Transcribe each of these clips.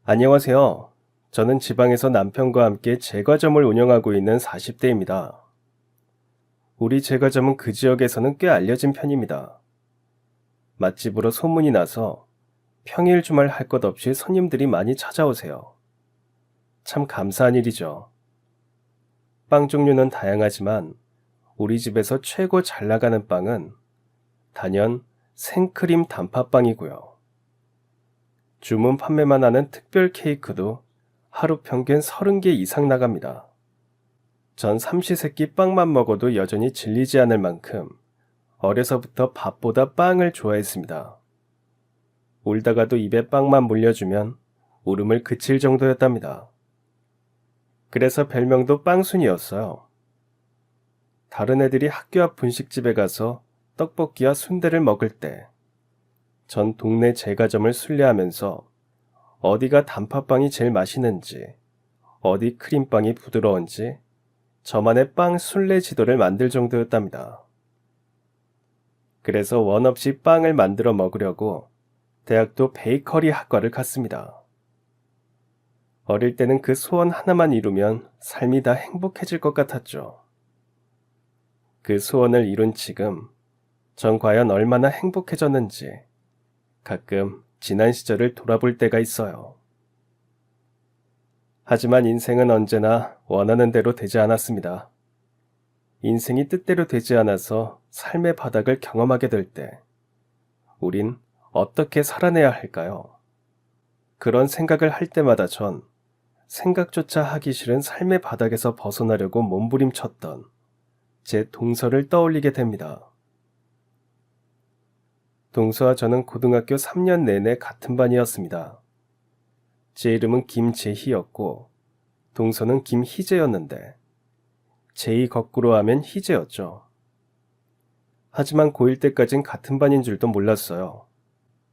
안녕하세요. 저는 지방에서 남편과 함께 제과점을 운영하고 있는 40대입니다. 우리 제과점은 그 지역에서는 꽤 알려진 편입니다. 맛집으로 소문이 나서 평일 주말 할 것 없이 손님들이 많이 찾아오세요. 참 감사한 일이죠. 빵 종류는 다양하지만 우리 집에서 최고 잘 나가는 빵은 단연 생크림 단팥빵이고요. 주문 판매만 하는 특별 케이크도 하루 평균 30개 이상 나갑니다. 전 삼시세끼 빵만 먹어도 여전히 질리지 않을 만큼 어려서부터 밥보다 빵을 좋아했습니다. 울다가도 입에 빵만 물려주면 울음을 그칠 정도였답니다. 그래서 별명도 빵순이었어요. 다른 애들이 학교 앞 분식집에 가서 떡볶이와 순대를 먹을 때 전 동네 제과점을 순례하면서 어디가 단팥빵이 제일 맛있는지, 어디 크림빵이 부드러운지 저만의 빵 순례 지도를 만들 정도였답니다. 그래서 원 없이 빵을 만들어 먹으려고 대학도 베이커리 학과를 갔습니다. 어릴 때는 그 소원 하나만 이루면 삶이 다 행복해질 것 같았죠. 그 소원을 이룬 지금, 전 과연 얼마나 행복해졌는지 가끔 지난 시절을 돌아볼 때가 있어요. 하지만 인생은 언제나 원하는 대로 되지 않았습니다. 인생이 뜻대로 되지 않아서 삶의 바닥을 경험하게 될 때, 우린 어떻게 살아내야 할까요? 그런 생각을 할 때마다 전 생각조차 하기 싫은 삶의 바닥에서 벗어나려고 몸부림쳤던 제 동서를 떠올리게 됩니다. 동서와 저는 고등학교 3년 내내 같은 반이었습니다. 제 이름은 김재희였고 동서는 김희재였는데 제희 거꾸로 하면 희재였죠. 하지만 고1 때까진 같은 반인 줄도 몰랐어요.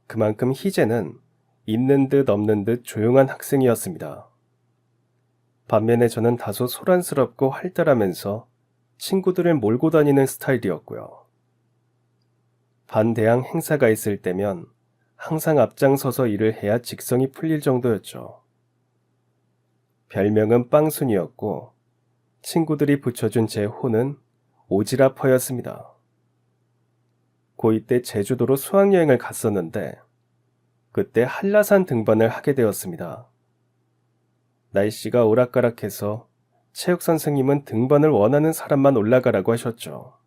그만큼 희재는 있는 듯 없는 듯 조용한 학생이었습니다. 반면에 저는 다소 소란스럽고 활달하면서 친구들을 몰고 다니는 스타일이었고요. 반대항 행사가 있을 때면 항상 앞장서서 일을 해야 직성이 풀릴 정도였죠. 별명은 빵순이었고 친구들이 붙여준 제 호는 오지라퍼였습니다. 고2 때 제주도로 수학여행을 갔었는데 그때 한라산 등반을 하게 되었습니다. 날씨가 오락가락해서 체육 선생님은 등반을 원하는 사람만 올라가라고 하셨죠.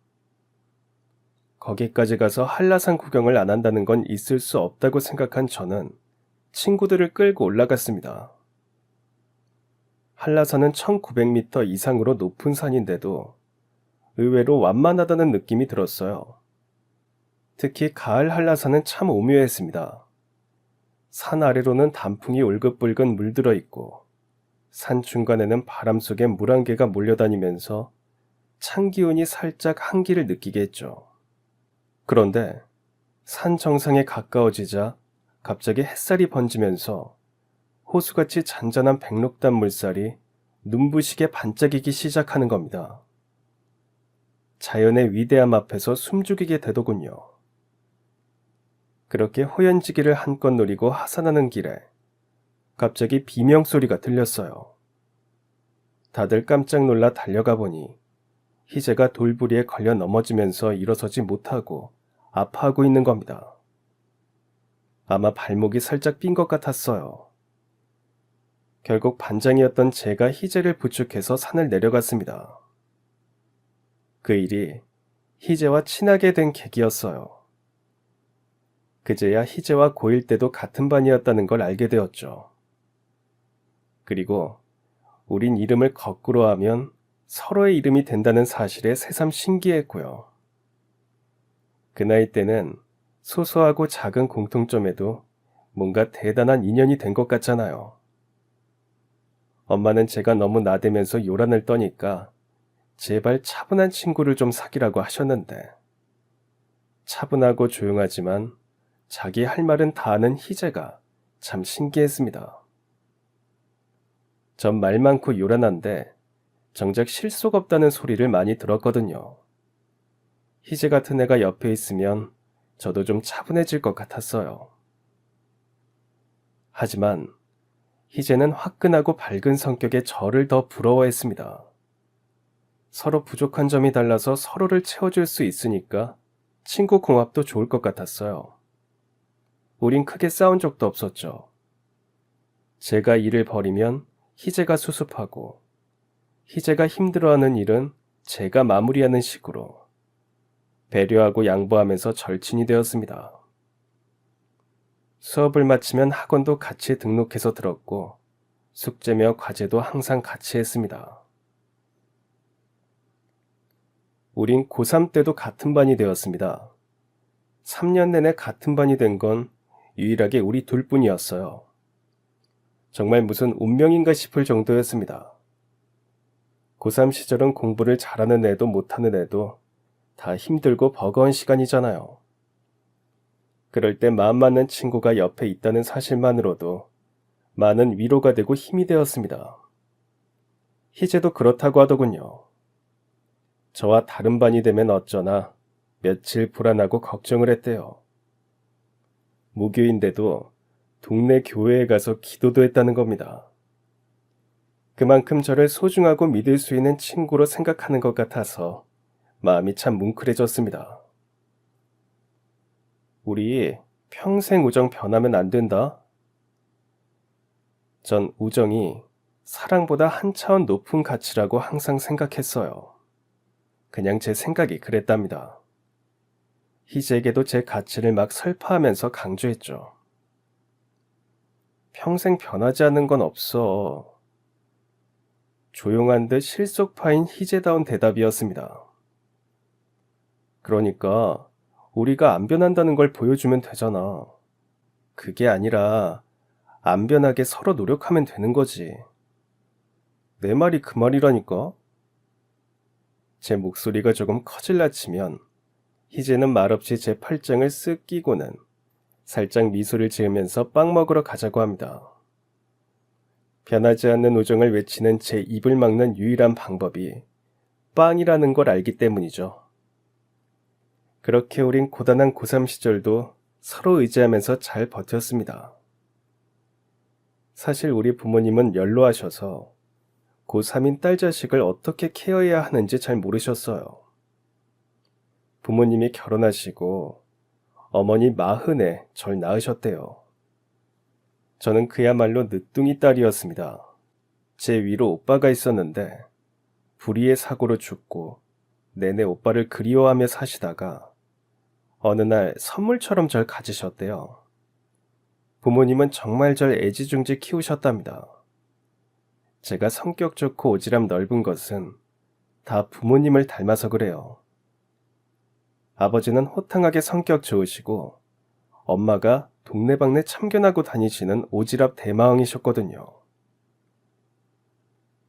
거기까지 가서 한라산 구경을 안 한다는 건 있을 수 없다고 생각한 저는 친구들을 끌고 올라갔습니다. 한라산은 1900m 이상으로 높은 산인데도 의외로 완만하다는 느낌이 들었어요. 특히 가을 한라산은 참 오묘했습니다. 산 아래로는 단풍이 울긋불긋 물들어 있고 산 중간에는 바람 속에 물안개가 몰려다니면서 찬 기운이 살짝 한기를 느끼게 했죠. 그런데 산 정상에 가까워지자 갑자기 햇살이 번지면서 호수같이 잔잔한 백록담 물살이 눈부시게 반짝이기 시작하는 겁니다. 자연의 위대함 앞에서 숨죽이게 되더군요. 그렇게 호연지기를 한껏 누리고 하산하는 길에 갑자기 비명소리가 들렸어요. 다들 깜짝 놀라 달려가 보니 희재가 돌부리에 걸려 넘어지면서 일어서지 못하고 아파하고 있는 겁니다. 아마 발목이 살짝 삔 것 같았어요. 결국 반장이었던 제가 희재를 부축해서 산을 내려갔습니다. 그 일이 희재와 친하게 된 계기였어요. 그제야 희재와 고1 때도 같은 반이었다는 걸 알게 되었죠. 그리고 우린 이름을 거꾸로 하면 서로의 이름이 된다는 사실에 새삼 신기했고요. 그 나이 때는 소소하고 작은 공통점에도 뭔가 대단한 인연이 된 것 같잖아요. 엄마는 제가 너무 나대면서 요란을 떠니까 제발 차분한 친구를 좀 사귀라고 하셨는데 차분하고 조용하지만 자기 할 말은 다 하는 희재가 참 신기했습니다. 전 말 많고 요란한데 정작 실속 없다는 소리를 많이 들었거든요. 희재 같은 애가 옆에 있으면 저도 좀 차분해질 것 같았어요. 하지만 희재는 화끈하고 밝은 성격의 저를 더 부러워했습니다. 서로 부족한 점이 달라서 서로를 채워줄 수 있으니까 친구 궁합도 좋을 것 같았어요. 우린 크게 싸운 적도 없었죠. 제가 일을 벌이면 희재가 수습하고, 희재가 힘들어하는 일은 제가 마무리하는 식으로 배려하고 양보하면서 절친이 되었습니다. 수업을 마치면 학원도 같이 등록해서 들었고, 숙제며 과제도 항상 같이 했습니다. 우린 고3 때도 같은 반이 되었습니다. 3년 내내 같은 반이 된 건 유일하게 우리 둘뿐이었어요. 정말 무슨 운명인가 싶을 정도였습니다. 고3 시절은 공부를 잘하는 애도 못하는 애도 다 힘들고 버거운 시간이잖아요. 그럴 때 마음 맞는 친구가 옆에 있다는 사실만으로도 많은 위로가 되고 힘이 되었습니다. 희재도 그렇다고 하더군요. 저와 다른 반이 되면 어쩌나 며칠 불안하고 걱정을 했대요. 무교인데도 동네 교회에 가서 기도도 했다는 겁니다. 그만큼 저를 소중하고 믿을 수 있는 친구로 생각하는 것 같아서 마음이 참 뭉클해졌습니다. 우리 평생 우정 변하면 안 된다. 전 우정이 사랑보다 한 차원 높은 가치라고 항상 생각했어요. 그냥 제 생각이 그랬답니다. 희재에게도 제 가치를 막 설파하면서 강조했죠. 평생 변하지 않는 건 없어. 조용한 듯 실속파인 희재다운 대답이었습니다. 그러니까 우리가 안 변한다는 걸 보여주면 되잖아. 그게 아니라 안 변하게 서로 노력하면 되는 거지. 내 말이 그 말이라니까. 제 목소리가 조금 커질라 치면 희재는 말없이 제 팔짱을 쓱 끼고는 살짝 미소를 지으면서 빵 먹으러 가자고 합니다. 변하지 않는 우정을 외치는 제 입을 막는 유일한 방법이 빵이라는 걸 알기 때문이죠. 그렇게 우린 고단한 고3 시절도 서로 의지하면서 잘 버텼습니다. 사실 우리 부모님은 연로하셔서 고3인 딸 자식을 어떻게 케어해야 하는지 잘 모르셨어요. 부모님이 결혼하시고 어머니 40에 절 낳으셨대요. 저는 그야말로 늦둥이 딸이었습니다. 제 위로 오빠가 있었는데 불의의 사고로 죽고 내내 오빠를 그리워하며 사시다가 어느 날 선물처럼 절 가지셨대요. 부모님은 정말 절 애지중지 키우셨답니다. 제가 성격 좋고 오지랖 넓은 것은 다 부모님을 닮아서 그래요. 아버지는 호탕하게 성격 좋으시고 엄마가 동네방네 참견하고 다니시는 오지랖 대마왕이셨거든요.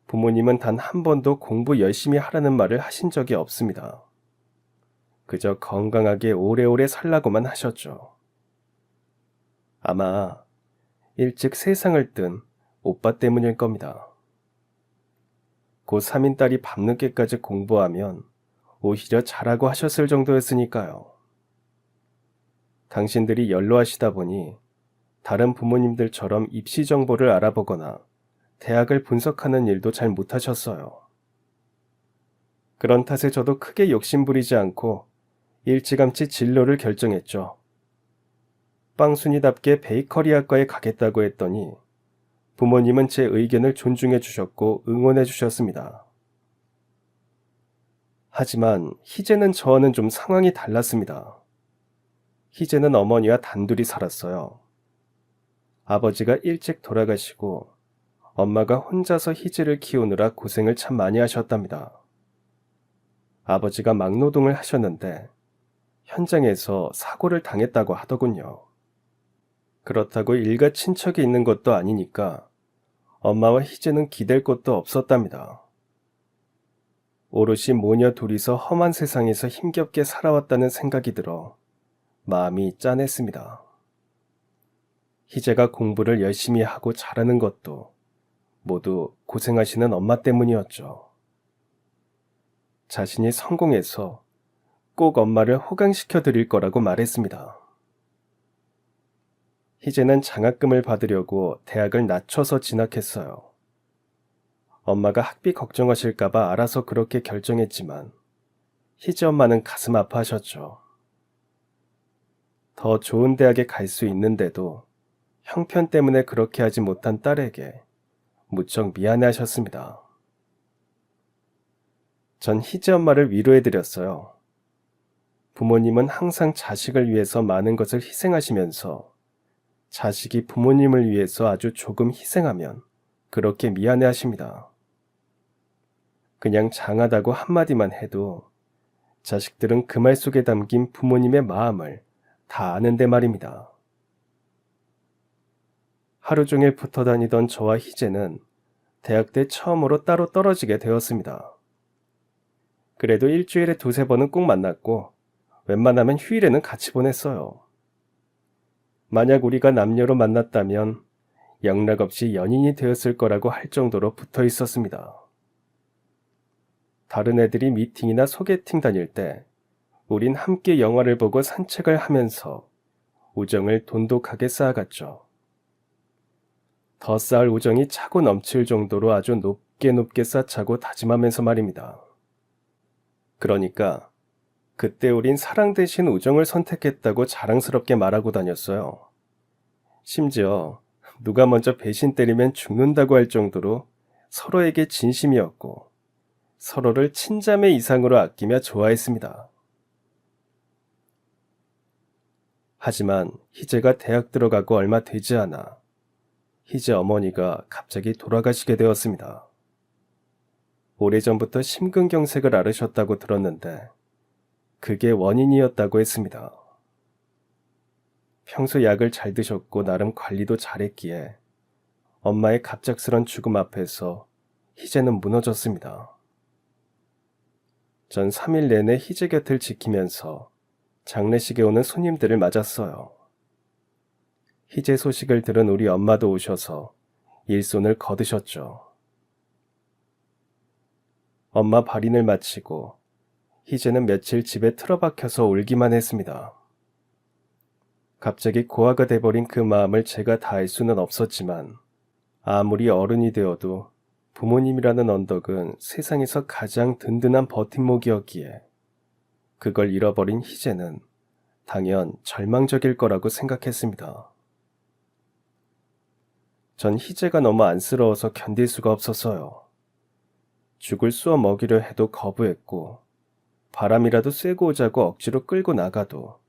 부모님은 단 한 번도 공부 열심히 하라는 말을 하신 적이 없습니다. 그저 건강하게 오래오래 살라고만 하셨죠. 아마 일찍 세상을 뜬 오빠 때문일 겁니다. 고3인 딸이 밤늦게까지 공부하면 오히려 잘하고 하셨을 정도였으니까요. 당신들이 연로하시다 보니 다른 부모님들처럼 입시 정보를 알아보거나 대학을 분석하는 일도 잘 못하셨어요. 그런 탓에 저도 크게 욕심부리지 않고 일찌감치 진로를 결정했죠. 빵순이답게 베이커리학과에 가겠다고 했더니 부모님은 제 의견을 존중해 주셨고 응원해 주셨습니다. 하지만 희재는 저와는 좀 상황이 달랐습니다. 희재는 어머니와 단둘이 살았어요. 아버지가 일찍 돌아가시고 엄마가 혼자서 희재를 키우느라 고생을 참 많이 하셨답니다. 아버지가 막노동을 하셨는데 현장에서 사고를 당했다고 하더군요. 그렇다고 일가 친척이 있는 것도 아니니까 엄마와 희재는 기댈 곳도 없었답니다. 오롯이 모녀 둘이서 험한 세상에서 힘겹게 살아왔다는 생각이 들어 마음이 짠했습니다. 희재가 공부를 열심히 하고 잘하는 것도 모두 고생하시는 엄마 때문이었죠. 자신이 성공해서 꼭 엄마를 호강시켜 드릴 거라고 말했습니다. 희재는 장학금을 받으려고 대학을 낮춰서 진학했어요. 엄마가 학비 걱정하실까봐 알아서 그렇게 결정했지만 희재 엄마는 가슴 아파하셨죠. 더 좋은 대학에 갈 수 있는데도 형편 때문에 그렇게 하지 못한 딸에게 무척 미안해하셨습니다. 전 희재 엄마를 위로해드렸어요. 부모님은 항상 자식을 위해서 많은 것을 희생하시면서 자식이 부모님을 위해서 아주 조금 희생하면 그렇게 미안해하십니다. 그냥 장하다고 한마디만 해도 자식들은 그 말 속에 담긴 부모님의 마음을 다 아는데 말입니다. 하루 종일 붙어 다니던 저와 희재는 대학 때 처음으로 따로 떨어지게 되었습니다. 그래도 일주일에 두세 번은 꼭 만났고 웬만하면 휴일에는 같이 보냈어요. 만약 우리가 남녀로 만났다면 영락없이 연인이 되었을 거라고 할 정도로 붙어 있었습니다. 다른 애들이 미팅이나 소개팅 다닐 때 우린 함께 영화를 보고 산책을 하면서 우정을 돈독하게 쌓아갔죠. 더 쌓을 우정이 차고 넘칠 정도로 아주 높게 쌓자고 다짐하면서 말입니다. 그러니까 그때 우린 사랑 대신 우정을 선택했다고 자랑스럽게 말하고 다녔어요. 심지어 누가 먼저 배신 때리면 죽는다고 할 정도로 서로에게 진심이었고 서로를 친자매 이상으로 아끼며 좋아했습니다. 하지만 희재가 대학 들어가고 얼마 되지 않아 희재 어머니가 갑자기 돌아가시게 되었습니다. 오래전부터 심근경색을 앓으셨다고 들었는데 그게 원인이었다고 했습니다. 평소 약을 잘 드셨고 나름 관리도 잘했기에 엄마의 갑작스런 죽음 앞에서 희재는 무너졌습니다. 전 3일 내내 희재 곁을 지키면서 장례식에 오는 손님들을 맞았어요. 희재 소식을 들은 우리 엄마도 오셔서 일손을 거두셨죠. 엄마 발인을 마치고 희재는 며칠 집에 틀어박혀서 울기만 했습니다. 갑자기 고아가 돼버린 그 마음을 제가 다 알 수는 없었지만 아무리 어른이 되어도 부모님이라는 언덕은 세상에서 가장 든든한 버팀목이었기에 그걸 잃어버린 희재는 당연 절망적일 거라고 생각했습니다. 전 희재가 너무 안쓰러워서 견딜 수가 없었어요. 죽을 쑤어 먹이려 해도 거부했고 바람이라도 쐬고 오자고 억지로 끌고 나가도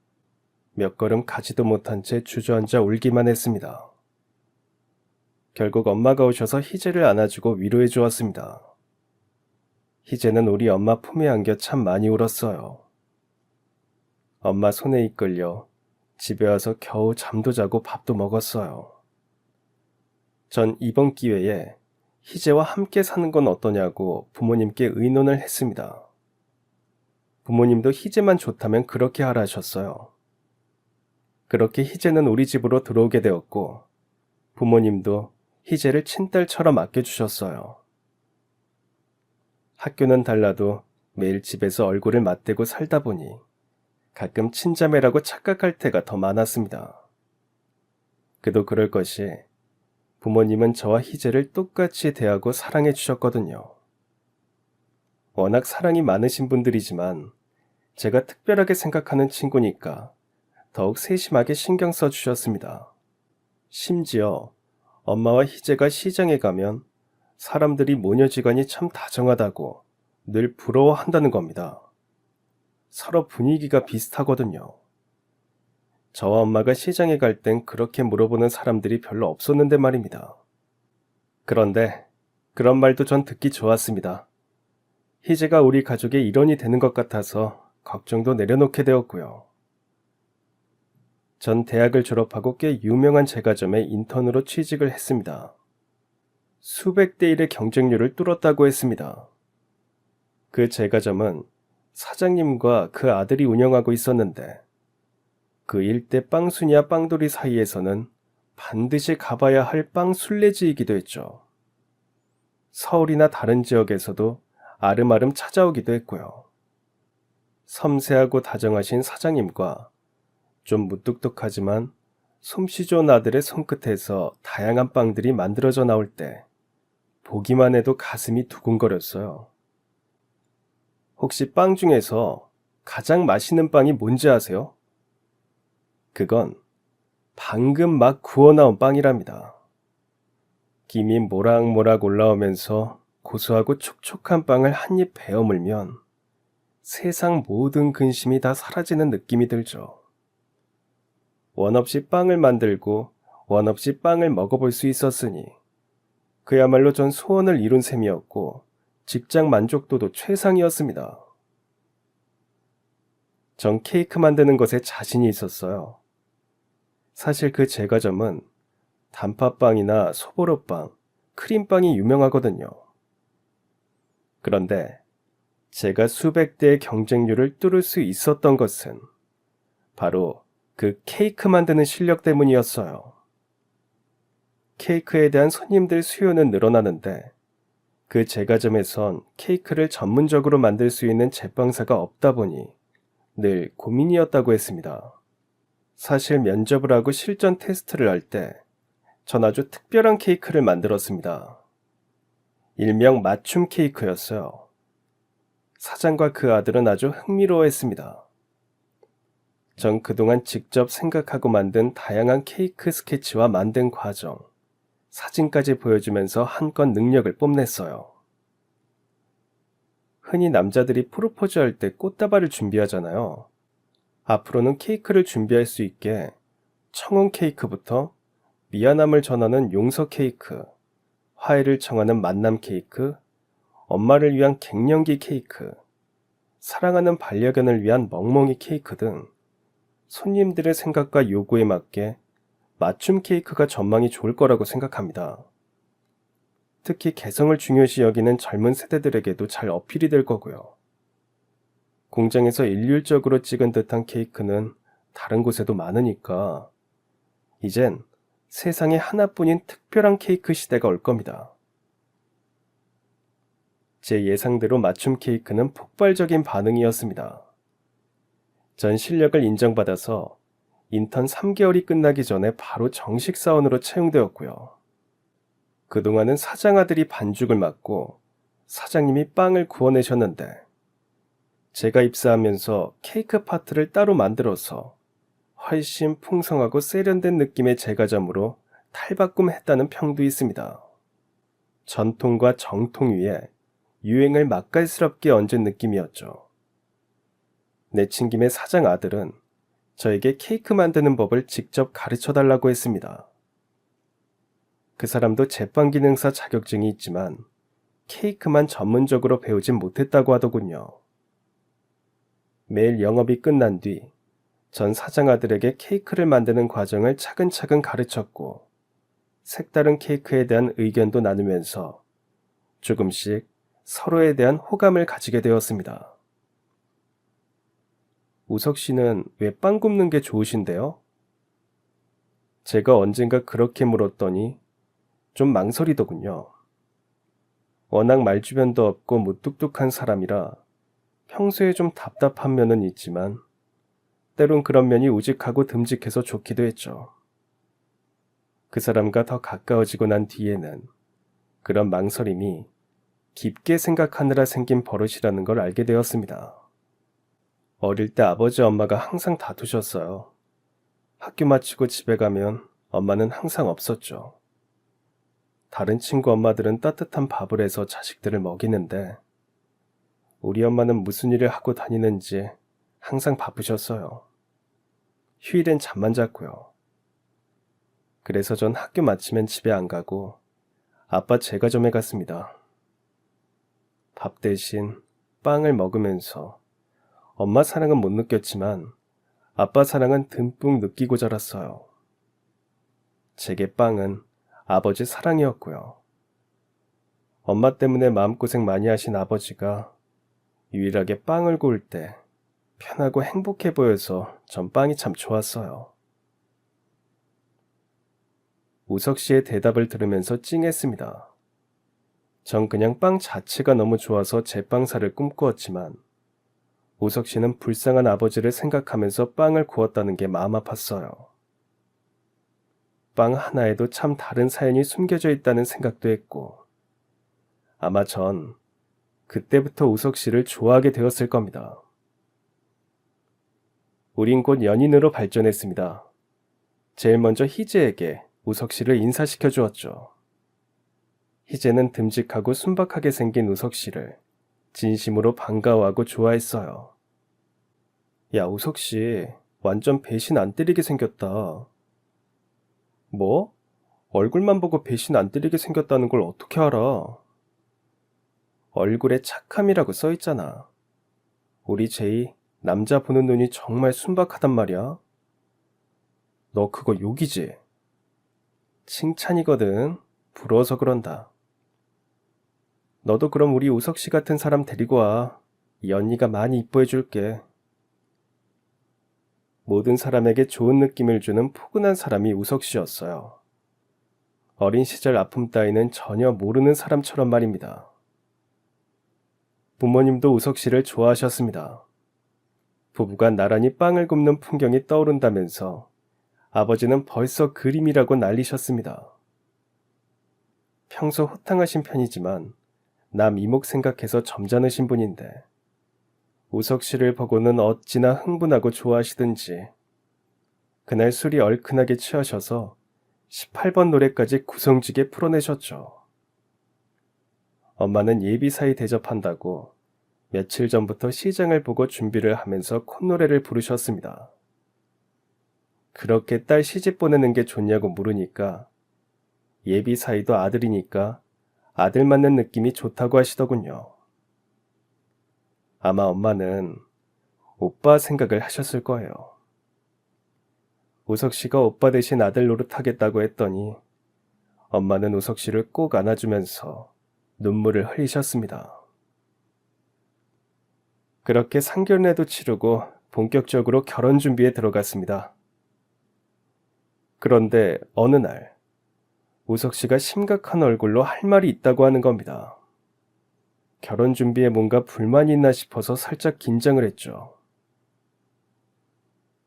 몇 걸음 가지도 못한 채 주저앉아 울기만 했습니다. 결국 엄마가 오셔서 희재를 안아주고 위로해 주었습니다. 희재는 우리 엄마 품에 안겨 참 많이 울었어요. 엄마 손에 이끌려 집에 와서 겨우 잠도 자고 밥도 먹었어요. 전 이번 기회에 희재와 함께 사는 건 어떠냐고 부모님께 의논을 했습니다. 부모님도 희재만 좋다면 그렇게 하라 하셨어요. 그렇게 희재는 우리 집으로 들어오게 되었고 부모님도 희재를 친딸처럼 아껴주셨어요. 학교는 달라도 매일 집에서 얼굴을 맞대고 살다 보니 가끔 친자매라고 착각할 때가 더 많았습니다. 그도 그럴 것이 부모님은 저와 희재를 똑같이 대하고 사랑해 주셨거든요. 워낙 사랑이 많으신 분들이지만 제가 특별하게 생각하는 친구니까 더욱 세심하게 신경 써 주셨습니다. 심지어 엄마와 희재가 시장에 가면 사람들이 모녀지간이 참 다정하다고 늘 부러워한다는 겁니다. 서로 분위기가 비슷하거든요. 저와 엄마가 시장에 갈 땐 그렇게 물어보는 사람들이 별로 없었는데 말입니다. 그런데 그런 말도 전 듣기 좋았습니다. 희재가 우리 가족의 일원이 되는 것 같아서 걱정도 내려놓게 되었고요. 전 대학을 졸업하고 꽤 유명한 제과점에 인턴으로 취직을 했습니다. 수백 대 1의 경쟁률을 뚫었다고 했습니다. 그 제과점은 사장님과 그 아들이 운영하고 있었는데 그 일대 빵순이와 빵돌이 사이에서는 반드시 가봐야 할 빵 순례지이기도 했죠. 서울이나 다른 지역에서도 아름아름 찾아오기도 했고요. 섬세하고 다정하신 사장님과 좀 무뚝뚝하지만 솜씨 좋은 아들의 손끝에서 다양한 빵들이 만들어져 나올 때 보기만 해도 가슴이 두근거렸어요. 혹시 빵 중에서 가장 맛있는 빵이 뭔지 아세요? 그건 방금 막 구워 나온 빵이랍니다. 김이 모락모락 올라오면서 고소하고 촉촉한 빵을 한 입 베어 물면 세상 모든 근심이 다 사라지는 느낌이 들죠. 원 없이 빵을 만들고 원 없이 빵을 먹어볼 수 있었으니 그야말로 전 소원을 이룬 셈이었고 직장 만족도도 최상이었습니다. 전 케이크 만드는 것에 자신이 있었어요. 사실 그 제과점은 단팥빵이나 소보로빵, 크림빵이 유명하거든요. 그런데 제가 수백 대의 경쟁률을 뚫을 수 있었던 것은 바로 그 케이크 만드는 실력 때문이었어요. 케이크에 대한 손님들 수요는 늘어나는데 그 제과점에선 케이크를 전문적으로 만들 수 있는 제빵사가 없다 보니 늘 고민이었다고 했습니다. 사실 면접을 하고 실전 테스트를 할 때 전 아주 특별한 케이크를 만들었습니다. 일명 맞춤 케이크였어요. 사장과 그 아들은 아주 흥미로워했습니다. 전 그동안 직접 생각하고 만든 다양한 케이크 스케치와 만든 과정, 사진까지 보여주면서 한껏 능력을 뽐냈어요. 흔히 남자들이 프로포즈할 때 꽃다발을 준비하잖아요. 앞으로는 케이크를 준비할 수 있게 청혼 케이크부터 미안함을 전하는 용서 케이크, 화해를 청하는 만남 케이크, 엄마를 위한 갱년기 케이크, 사랑하는 반려견을 위한 멍멍이 케이크 등 손님들의 생각과 요구에 맞게 맞춤 케이크가 전망이 좋을 거라고 생각합니다. 특히 개성을 중요시 여기는 젊은 세대들에게도 잘 어필이 될 거고요. 공장에서 일률적으로 찍은 듯한 케이크는 다른 곳에도 많으니까 이젠 세상에 하나뿐인 특별한 케이크 시대가 올 겁니다. 제 예상대로 맞춤 케이크는 폭발적인 반응이었습니다. 전 실력을 인정받아서 인턴 3개월이 끝나기 전에 바로 정식 사원으로 채용되었고요. 그동안은 사장 아들이 반죽을 맡고 사장님이 빵을 구워내셨는데 제가 입사하면서 케이크 파트를 따로 만들어서 훨씬 풍성하고 세련된 느낌의 제과점으로 탈바꿈했다는 평도 있습니다. 전통과 정통 위에 유행을 맛깔스럽게 얹은 느낌이었죠. 내친 김에 사장 아들은 저에게 케이크 만드는 법을 직접 가르쳐 달라고 했습니다. 그 사람도 제빵 기능사 자격증이 있지만 케이크만 전문적으로 배우진 못했다고 하더군요. 매일 영업이 끝난 뒤 전 사장 아들에게 케이크를 만드는 과정을 차근차근 가르쳤고 색다른 케이크에 대한 의견도 나누면서 조금씩 서로에 대한 호감을 가지게 되었습니다. 우석 씨는 왜 빵 굽는 게 좋으신데요? 제가 언젠가 그렇게 물었더니 좀 망설이더군요. 워낙 말주변도 없고 무뚝뚝한 사람이라 평소에 좀 답답한 면은 있지만 때론 그런 면이 우직하고 듬직해서 좋기도 했죠. 그 사람과 더 가까워지고 난 뒤에는 그런 망설임이 깊게 생각하느라 생긴 버릇이라는 걸 알게 되었습니다. 어릴 때 아버지 엄마가 항상 다투셨어요. 학교 마치고 집에 가면 엄마는 항상 없었죠. 다른 친구 엄마들은 따뜻한 밥을 해서 자식들을 먹이는데 우리 엄마는 무슨 일을 하고 다니는지 항상 바쁘셨어요. 휴일엔 잠만 잤고요. 그래서 전 학교 마치면 집에 안 가고 아빠 제과점에 갔습니다. 밥 대신 빵을 먹으면서 엄마 사랑은 못 느꼈지만 아빠 사랑은 듬뿍 느끼고 자랐어요. 제게 빵은 아버지 사랑이었고요. 엄마 때문에 마음고생 많이 하신 아버지가 유일하게 빵을 구울 때 편하고 행복해 보여서 전 빵이 참 좋았어요. 우석 씨의 대답을 들으면서 찡했습니다. 전 그냥 빵 자체가 너무 좋아서 제빵사를 꿈꾸었지만 우석 씨는 불쌍한 아버지를 생각하면서 빵을 구웠다는 게 마음 아팠어요. 빵 하나에도 참 다른 사연이 숨겨져 있다는 생각도 했고, 아마 전 그때부터 우석 씨를 좋아하게 되었을 겁니다. 우린 곧 연인으로 발전했습니다. 제일 먼저 희재에게 우석 씨를 인사시켜 주었죠. 희재는 듬직하고 순박하게 생긴 우석 씨를 진심으로 반가워하고 좋아했어요. 야, 우석 씨, 완전 배신 안 때리게 생겼다. 뭐? 얼굴만 보고 배신 안 때리게 생겼다는 걸 어떻게 알아? 얼굴에 착함이라고 써 있잖아. 우리 제이, 남자 보는 눈이 정말 순박하단 말이야. 너 그거 욕이지? 칭찬이거든. 부러워서 그런다. 너도 그럼 우리 우석 씨 같은 사람 데리고 와. 이 언니가 많이 이뻐해 줄게. 모든 사람에게 좋은 느낌을 주는 포근한 사람이 우석 씨였어요. 어린 시절 아픔 따위는 전혀 모르는 사람처럼 말입니다. 부모님도 우석 씨를 좋아하셨습니다. 부부가 나란히 빵을 굽는 풍경이 떠오른다면서 아버지는 벌써 그림이라고 난리셨습니다. 평소 호탕하신 편이지만 남 이목 생각해서 점잖으신 분인데 우석 씨를 보고는 어찌나 흥분하고 좋아하시든지 그날 술이 얼큰하게 취하셔서 18번 노래까지 구성지게 풀어내셨죠. 엄마는 예비사위 대접한다고 며칠 전부터 시장을 보고 준비를 하면서 콧노래를 부르셨습니다. 그렇게 딸 시집 보내는 게 좋냐고 물으니까 예비사위도 아들이니까 아들 맞는 느낌이 좋다고 하시더군요. 아마 엄마는 오빠 생각을 하셨을 거예요. 우석 씨가 오빠 대신 아들 노릇하겠다고 했더니 엄마는 우석 씨를 꼭 안아주면서 눈물을 흘리셨습니다. 그렇게 상견례도 치르고 본격적으로 결혼 준비에 들어갔습니다. 그런데 어느 날 우석 씨가 심각한 얼굴로 할 말이 있다고 하는 겁니다. 결혼 준비에 뭔가 불만이 있나 싶어서 살짝 긴장을 했죠.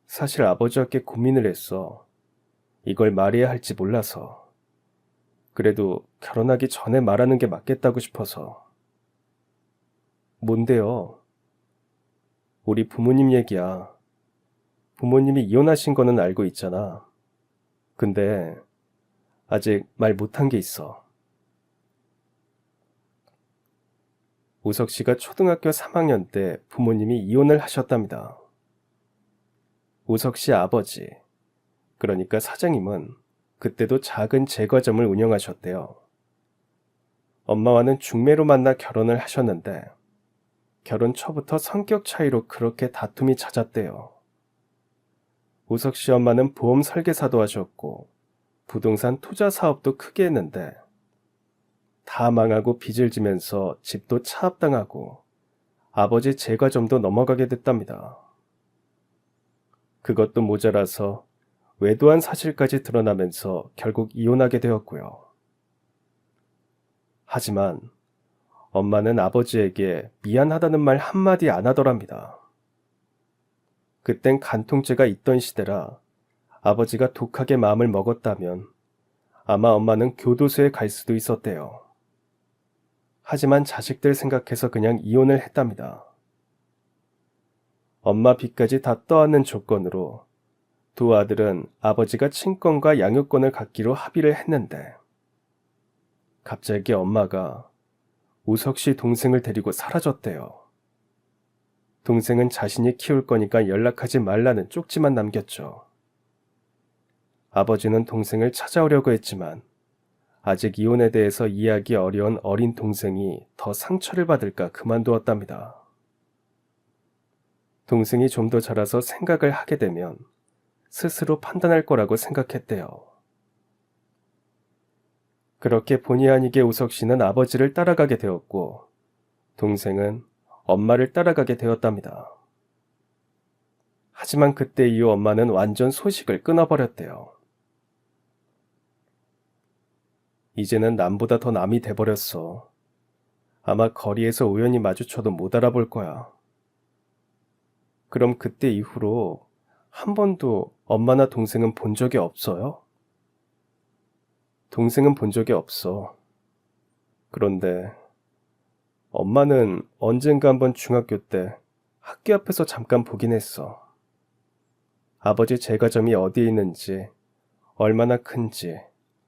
사실 아버지께 고민을 했어. 이걸 말해야 할지 몰라서. 그래도 결혼하기 전에 말하는 게 맞겠다고 싶어서. 뭔데요? 우리 부모님 얘기야. 부모님이 이혼하신 거는 알고 있잖아. 근데 아직 말 못한 게 있어. 우석 씨가 초등학교 3학년 때 부모님이 이혼을 하셨답니다. 우석 씨 아버지, 그러니까 사장님은 그때도 작은 제과점을 운영하셨대요. 엄마와는 중매로 만나 결혼을 하셨는데 결혼 초부터 성격 차이로 그렇게 다툼이 잦았대요. 우석 씨 엄마는 보험 설계사도 하셨고 부동산 투자 사업도 크게 했는데 다 망하고 빚을 지면서 집도 차압당하고 아버지 제과점도 넘어가게 됐답니다. 그것도 모자라서 외도한 사실까지 드러나면서 결국 이혼하게 되었고요. 하지만 엄마는 아버지에게 미안하다는 말 한마디 안 하더랍니다. 그땐 간통죄가 있던 시대라 아버지가 독하게 마음을 먹었다면 아마 엄마는 교도소에 갈 수도 있었대요. 하지만 자식들 생각해서 그냥 이혼을 했답니다. 엄마 빚까지 다 떠안는 조건으로 두 아들은 아버지가 친권과 양육권을 갖기로 합의를 했는데 갑자기 엄마가 우석 씨 동생을 데리고 사라졌대요. 동생은 자신이 키울 거니까 연락하지 말라는 쪽지만 남겼죠. 아버지는 동생을 찾아오려고 했지만 아직 이혼에 대해서 이해하기 어려운 어린 동생이 더 상처를 받을까 그만두었답니다. 동생이 좀 더 자라서 생각을 하게 되면 스스로 판단할 거라고 생각했대요. 그렇게 본의 아니게 우석 씨는 아버지를 따라가게 되었고 동생은 엄마를 따라가게 되었답니다. 하지만 그때 이후 엄마는 완전 소식을 끊어버렸대요. 이제는 남보다 더 남이 돼버렸어. 아마 거리에서 우연히 마주쳐도 못 알아볼 거야. 그럼 그때 이후로 한 번도 엄마나 동생은 본 적이 없어요? 동생은 본 적이 없어. 그런데 엄마는 언젠가 한번 중학교 때 학교 앞에서 잠깐 보긴 했어. 아버지 제과점이 어디에 있는지, 얼마나 큰지,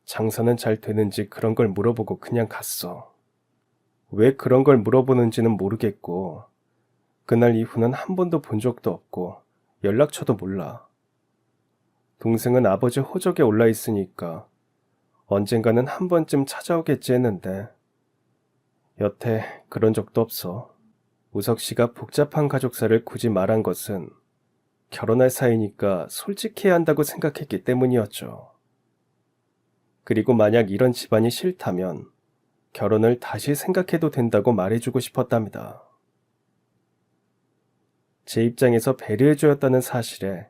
장사는 잘 되는지 그런 걸 물어보고 그냥 갔어. 왜 그런 걸 물어보는지는 모르겠고, 그날 이후는 한 번도 본 적도 없고 연락처도 몰라. 동생은 아버지 호적에 올라 있으니까 언젠가는 한 번쯤 찾아오겠지 했는데 여태 그런 적도 없어. 우석 씨가 복잡한 가족사를 굳이 말한 것은 결혼할 사이니까 솔직해야 한다고 생각했기 때문이었죠. 그리고 만약 이런 집안이 싫다면 결혼을 다시 생각해도 된다고 말해주고 싶었답니다. 제 입장에서 배려해주었다는 사실에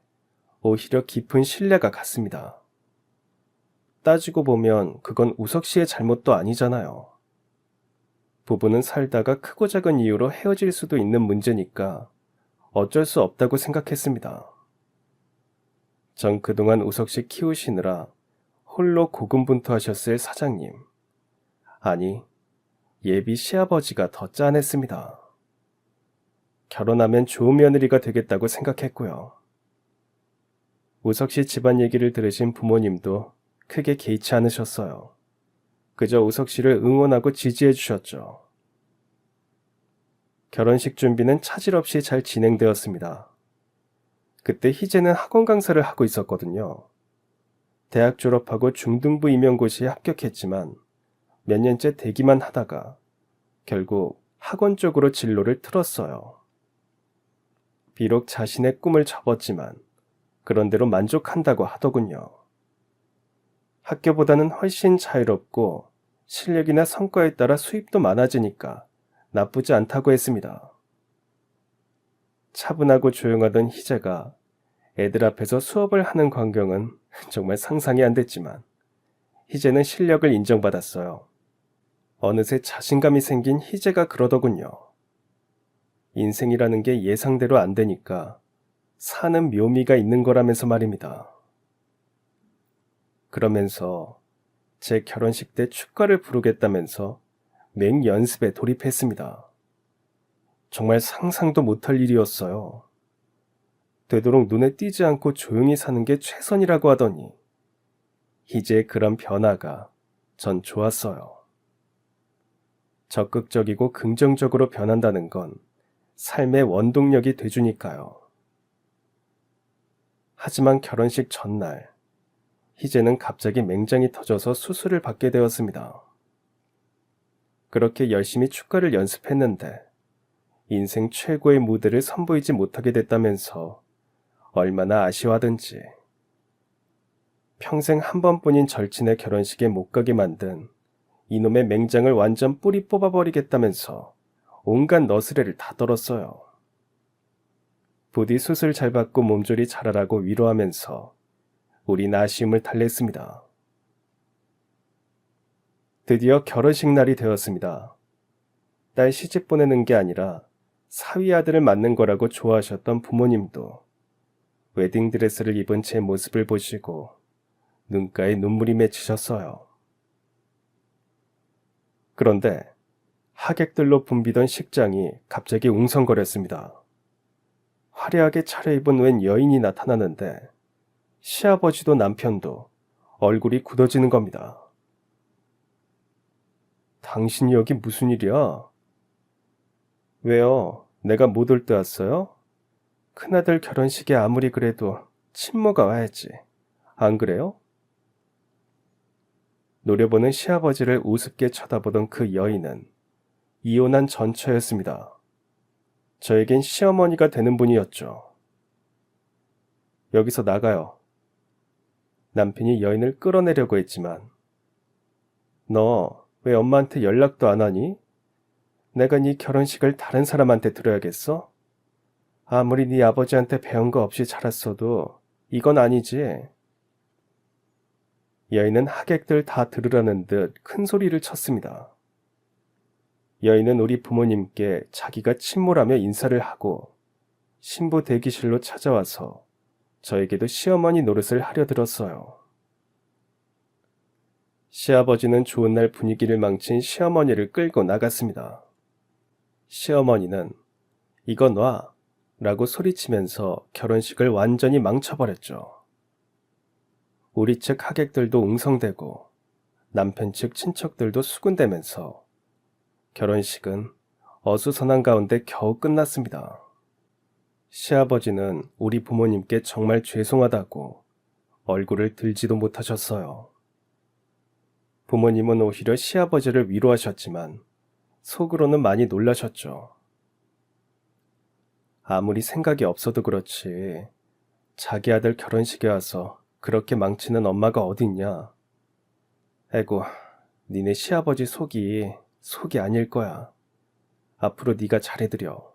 오히려 깊은 신뢰가 갔습니다. 따지고 보면 그건 우석 씨의 잘못도 아니잖아요. 부부는 살다가 크고 작은 이유로 헤어질 수도 있는 문제니까 어쩔 수 없다고 생각했습니다. 전 그동안 우석 씨 키우시느라 홀로 고군분투하셨을 사장님. 아니, 예비 시아버지가 더 짠했습니다. 결혼하면 좋은 며느리가 되겠다고 생각했고요. 우석 씨 집안 얘기를 들으신 부모님도 크게 개의치 않으셨어요. 그저 우석 씨를 응원하고 지지해 주셨죠. 결혼식 준비는 차질 없이 잘 진행되었습니다. 그때 희재는 학원 강사를 하고 있었거든요. 대학 졸업하고 중등부 임용고시에 합격했지만 몇 년째 대기만 하다가 결국 학원 쪽으로 진로를 틀었어요. 비록 자신의 꿈을 접었지만 그런대로 만족한다고 하더군요. 학교보다는 훨씬 자유롭고 실력이나 성과에 따라 수입도 많아지니까 나쁘지 않다고 했습니다. 차분하고 조용하던 희재가 애들 앞에서 수업을 하는 광경은 정말 상상이 안 됐지만 희재는 실력을 인정받았어요. 어느새 자신감이 생긴 희재가 그러더군요. 인생이라는 게 예상대로 안 되니까 사는 묘미가 있는 거라면서 말입니다. 그러면서 제 결혼식 때 축가를 부르겠다면서 맹연습에 돌입했습니다. 정말 상상도 못할 일이었어요. 되도록 눈에 띄지 않고 조용히 사는 게 최선이라고 하더니 희재의 그런 변화가 전 좋았어요. 적극적이고 긍정적으로 변한다는 건 삶의 원동력이 돼주니까요. 하지만 결혼식 전날 희재는 갑자기 맹장이 터져서 수술을 받게 되었습니다. 그렇게 열심히 축가를 연습했는데 인생 최고의 무대를 선보이지 못하게 됐다면서 얼마나 아쉬워하든지. 평생 한 번뿐인 절친의 결혼식에 못 가게 만든 이놈의 맹장을 완전 뿌리 뽑아버리겠다면서 온갖 너스레를 다 떨었어요. 부디 수술 잘 받고 몸조리 잘하라고 위로하면서 우린 아쉬움을 달랬습니다. 드디어 결혼식 날이 되었습니다. 딸 시집 보내는 게 아니라 사위 아들을 맞는 거라고 좋아하셨던 부모님도 웨딩드레스를 입은 제 모습을 보시고 눈가에 눈물이 맺히셨어요. 그런데 하객들로 붐비던 식장이 갑자기 웅성거렸습니다. 화려하게 차려입은 웬 여인이 나타나는데 시아버지도 남편도 얼굴이 굳어지는 겁니다. 당신이 여기 무슨 일이야? 왜요? 내가 못 올 때 왔어요? 큰아들 결혼식에 아무리 그래도 친모가 와야지. 안 그래요? 노려보는 시아버지를 우습게 쳐다보던 그 여인은 이혼한 전처였습니다. 저에겐 시어머니가 되는 분이었죠. 여기서 나가요. 남편이 여인을 끌어내려고 했지만 너 왜 엄마한테 연락도 안 하니? 내가 네 결혼식을 다른 사람한테 들어야겠어? 아무리 네 아버지한테 배운 거 없이 자랐어도 이건 아니지. 여인은 하객들 다 들으라는 듯 큰 소리를 쳤습니다. 여인은 우리 부모님께 자기가 친모라며 인사를 하고 신부 대기실로 찾아와서 저에게도 시어머니 노릇을 하려 들었어요. 시아버지는 좋은 날 분위기를 망친 시어머니를 끌고 나갔습니다. 시어머니는 "이거 놔" 라고 소리치면서 결혼식을 완전히 망쳐버렸죠. 우리 측 하객들도 웅성대고 남편 측 친척들도 수군대면서 결혼식은 어수선한 가운데 겨우 끝났습니다. 시아버지는 우리 부모님께 정말 죄송하다고 얼굴을 들지도 못하셨어요. 부모님은 오히려 시아버지를 위로하셨지만 속으로는 많이 놀라셨죠. 아무리 생각이 없어도 그렇지 자기 아들 결혼식에 와서 그렇게 망치는 엄마가 어딨냐. 에고, 니네 시아버지 속이 아닐 거야. 앞으로 네가 잘해드려.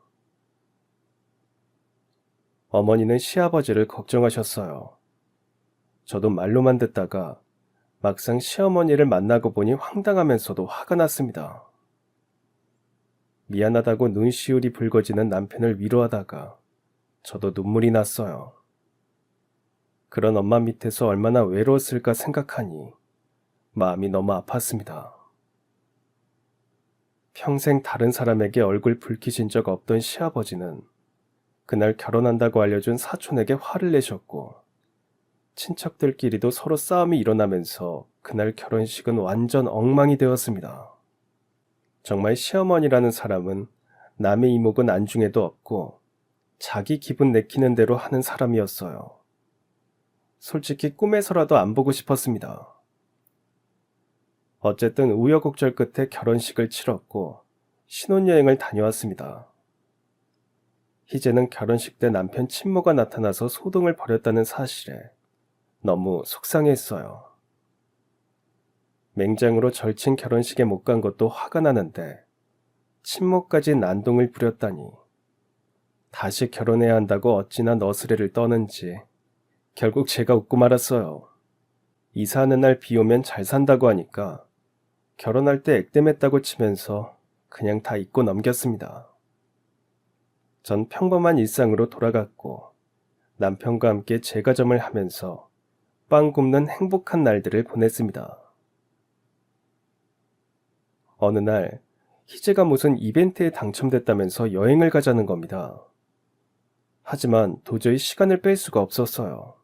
어머니는 시아버지를 걱정하셨어요. 저도 말로만 듣다가 막상 시어머니를 만나고 보니 황당하면서도 화가 났습니다. 미안하다고 눈시울이 붉어지는 남편을 위로하다가 저도 눈물이 났어요. 그런 엄마 밑에서 얼마나 외로웠을까 생각하니 마음이 너무 아팠습니다. 평생 다른 사람에게 얼굴 붉히신 적 없던 시아버지는 그날 결혼한다고 알려준 사촌에게 화를 내셨고 친척들끼리도 서로 싸움이 일어나면서 그날 결혼식은 완전 엉망이 되었습니다. 정말 시어머니라는 사람은 남의 이목은 안중에도 없고 자기 기분 내키는 대로 하는 사람이었어요. 솔직히 꿈에서라도 안 보고 싶었습니다. 어쨌든 우여곡절 끝에 결혼식을 치렀고 신혼여행을 다녀왔습니다. 희재는 결혼식 때 남편 친모가 나타나서 소동을 벌였다는 사실에 너무 속상했어요. 맹장으로 절친 결혼식에 못 간 것도 화가 나는데 친모까지 난동을 부렸다니 다시 결혼해야 한다고 어찌나 너스레를 떠는지 결국 제가 웃고 말았어요. 이사하는 날 비 오면 잘 산다고 하니까 결혼할 때 액땜했다고 치면서 그냥 다 잊고 넘겼습니다. 전 평범한 일상으로 돌아갔고 남편과 함께 제과점을 하면서 빵 굽는 행복한 날들을 보냈습니다. 어느 날 희재가 무슨 이벤트에 당첨됐다면서 여행을 가자는 겁니다. 하지만 도저히 시간을 뺄 수가 없었어요.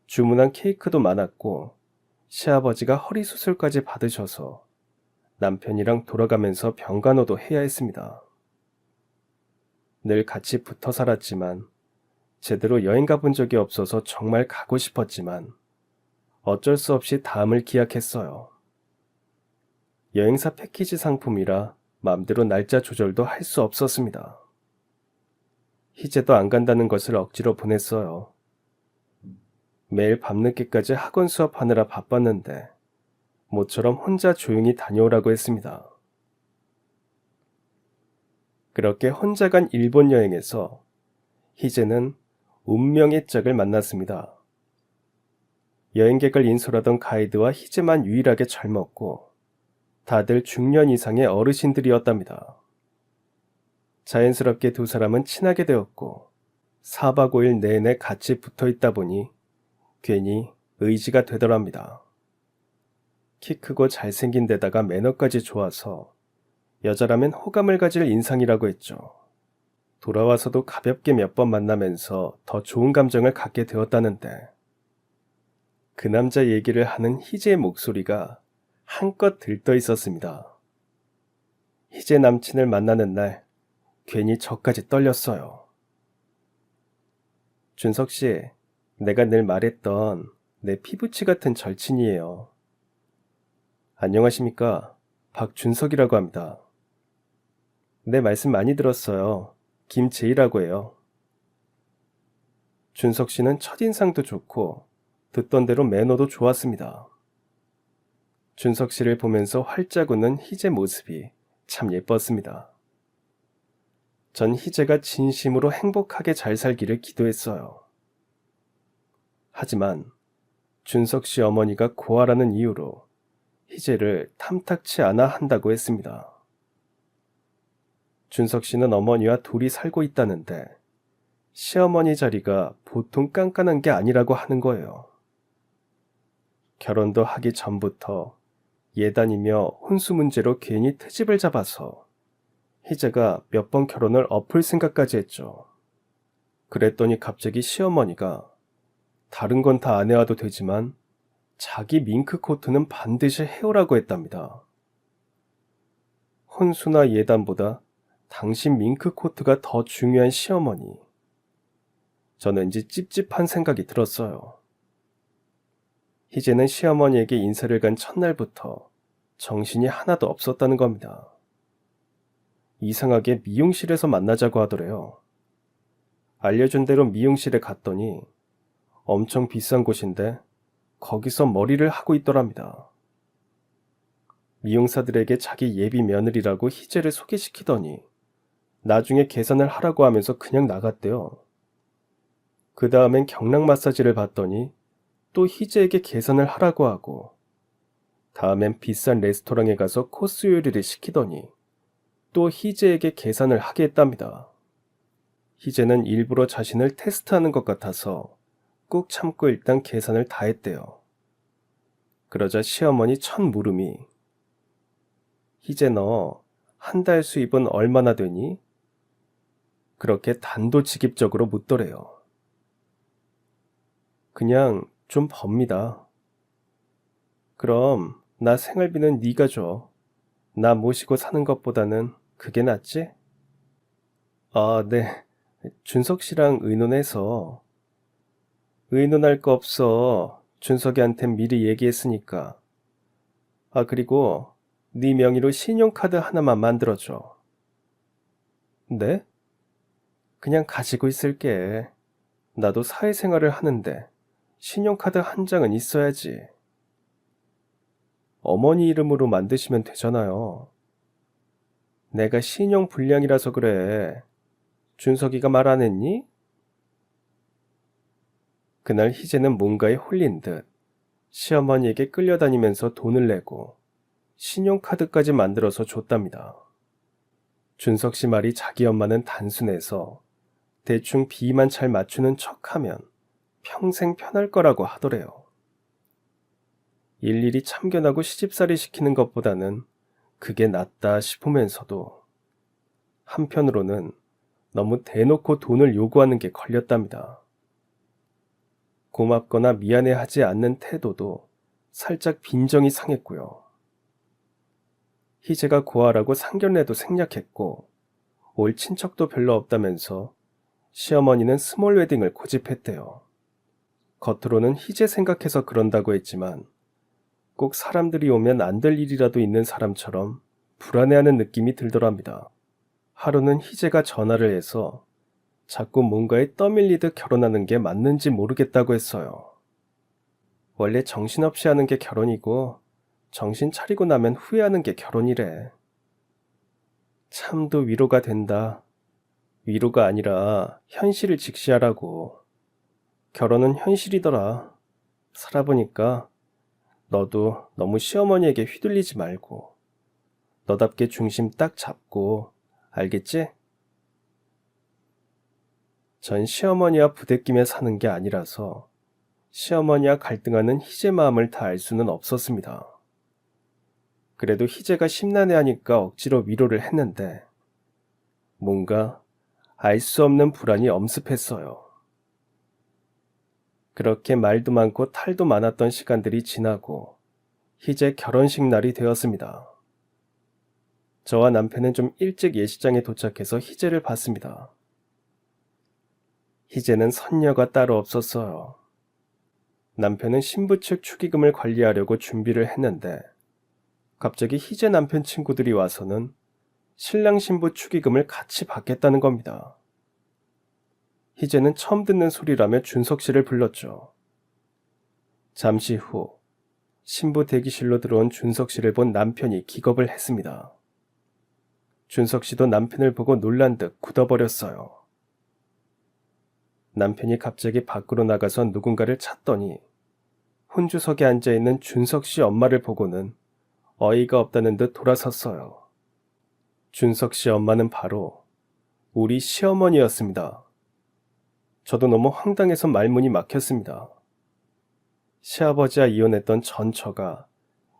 주문한 케이크도 많았고 시아버지가 허리 수술까지 받으셔서 남편이랑 돌아가면서 병간호도 해야 했습니다. 늘 같이 붙어 살았지만 제대로 여행 가본 적이 없어서 정말 가고 싶었지만 어쩔 수 없이 다음을 기약했어요. 여행사 패키지 상품이라 마음대로 날짜 조절도 할 수 없었습니다. 희재도 안 간다는 것을 억지로 보냈어요. 매일 밤늦게까지 학원 수업하느라 바빴는데 모처럼 혼자 조용히 다녀오라고 했습니다. 그렇게 혼자 간 일본 여행에서 희재는 운명의 짝을 만났습니다. 여행객을 인솔하던 가이드와 희재만 유일하게 젊었고 다들 중년 이상의 어르신들이었답니다. 자연스럽게 두 사람은 친하게 되었고 4박 5일 내내 같이 붙어 있다 보니 괜히 의지가 되더랍니다. 키 크고 잘생긴 데다가 매너까지 좋아서 여자라면 호감을 가질 인상이라고 했죠. 돌아와서도 가볍게 몇 번 만나면서 더 좋은 감정을 갖게 되었다는데 그 남자 얘기를 하는 희재의 목소리가 한껏 들떠 있었습니다. 희재 남친을 만나는 날 괜히 저까지 떨렸어요. 준석 씨, 내가 늘 말했던 내 피부치 같은 절친이에요. 안녕하십니까? 박준석이라고 합니다. 네, 말씀 많이 들었어요. 김재희라고 해요. 준석 씨는 첫인상도 좋고 듣던 대로 매너도 좋았습니다. 준석 씨를 보면서 활짝 웃는 희재 모습이 참 예뻤습니다. 전 희재가 진심으로 행복하게 잘 살기를 기도했어요. 하지만 준석 씨 어머니가 고아라는 이유로 희재를 탐탁치 않아 한다고 했습니다. 준석 씨는 어머니와 둘이 살고 있다는데 시어머니 자리가 보통 깐깐한 게 아니라고 하는 거예요. 결혼도 하기 전부터 예단이며 혼수 문제로 괜히 트집을 잡아서 희재가 몇 번 결혼을 엎을 생각까지 했죠. 그랬더니 갑자기 시어머니가 다른 건 다 안 해와도 되지만 자기 밍크 코트는 반드시 해오라고 했답니다. 혼수나 예단보다 당신 밍크 코트가 더 중요한 시어머니. 저는 이제 찝찝한 생각이 들었어요. 희재는 시어머니에게 인사를 간 첫날부터 정신이 하나도 없었다는 겁니다. 이상하게 미용실에서 만나자고 하더래요. 알려준 대로 미용실에 갔더니 엄청 비싼 곳인데 거기서 머리를 하고 있더랍니다. 미용사들에게 자기 예비 며느리라고 희재를 소개시키더니 나중에 계산을 하라고 하면서 그냥 나갔대요. 그 다음엔 경락 마사지를 받더니 또 희재에게 계산을 하라고 하고, 다음엔 비싼 레스토랑에 가서 코스 요리를 시키더니 또 희재에게 계산을 하게 했답니다. 희재는 일부러 자신을 테스트하는 것 같아서 꾹 참고 일단 계산을 다 했대요. 그러자 시어머니 첫 물음이 희재 너 한 달 수입은 얼마나 되니? 그렇게 단도직입적으로 묻더래요. 그냥 좀 법니다. 그럼 나 생활비는 네가 줘. 나 모시고 사는 것보다는 그게 낫지? 아, 네. 준석 씨랑 의논해서. 의논할 거 없어. 준석이한텐 미리 얘기했으니까. 아, 그리고 네 명의로 신용카드 하나만 만들어줘. 네? 그냥 가지고 있을게. 나도 사회생활을 하는데 신용카드 한 장은 있어야지. 어머니 이름으로 만드시면 되잖아요. 내가 신용불량이라서 그래. 준석이가 말 안 했니? 그날 희재는 뭔가에 홀린 듯 시어머니에게 끌려다니면서 돈을 내고 신용카드까지 만들어서 줬답니다. 준석 씨 말이 자기 엄마는 단순해서 대충 비만 잘 맞추는 척하면 평생 편할 거라고 하더래요. 일일이 참견하고 시집살이 시키는 것보다는 그게 낫다 싶으면서도 한편으로는 너무 대놓고 돈을 요구하는 게 걸렸답니다. 고맙거나 미안해하지 않는 태도도 살짝 빈정이 상했고요. 희재가 고아라고 상견례도 생략했고 올 친척도 별로 없다면서 시어머니는 스몰 웨딩을 고집했대요. 겉으로는 희재 생각해서 그런다고 했지만 꼭 사람들이 오면 안 될 일이라도 있는 사람처럼 불안해하는 느낌이 들더랍니다. 하루는 희재가 전화를 해서 자꾸 뭔가에 떠밀리듯 결혼하는 게 맞는지 모르겠다고 했어요. 원래 정신없이 하는 게 결혼이고 정신 차리고 나면 후회하는 게 결혼이래. 참도 위로가 된다. 위로가 아니라 현실을 직시하라고. 결혼은 현실이더라. 살아보니까 너도 너무 시어머니에게 휘둘리지 말고 너답게 중심 딱 잡고, 알겠지? 전 시어머니와 부대끼며 사는 게 아니라서 시어머니와 갈등하는 희재 마음을 다 알 수는 없었습니다. 그래도 희재가 심란해하니까 억지로 위로를 했는데 뭔가 알 수 없는 불안이 엄습했어요. 그렇게 말도 많고 탈도 많았던 시간들이 지나고 희재 결혼식 날이 되었습니다. 저와 남편은 좀 일찍 예식장에 도착해서 희재를 봤습니다. 희재는 선녀가 따로 없었어요. 남편은 신부 측 축의금을 관리하려고 준비를 했는데 갑자기 희재 남편 친구들이 와서는 신랑 신부 축의금을 같이 받겠다는 겁니다. 희재는 처음 듣는 소리라며 준석 씨를 불렀죠. 잠시 후 신부 대기실로 들어온 준석 씨를 본 남편이 기겁을 했습니다. 준석 씨도 남편을 보고 놀란 듯 굳어버렸어요. 남편이 갑자기 밖으로 나가서 누군가를 찾더니 혼주석에 앉아있는 준석 씨 엄마를 보고는 어이가 없다는 듯 돌아섰어요. 준석 씨 엄마는 바로 우리 시어머니였습니다. 저도 너무 황당해서 말문이 막혔습니다. 시아버지와 이혼했던 전처가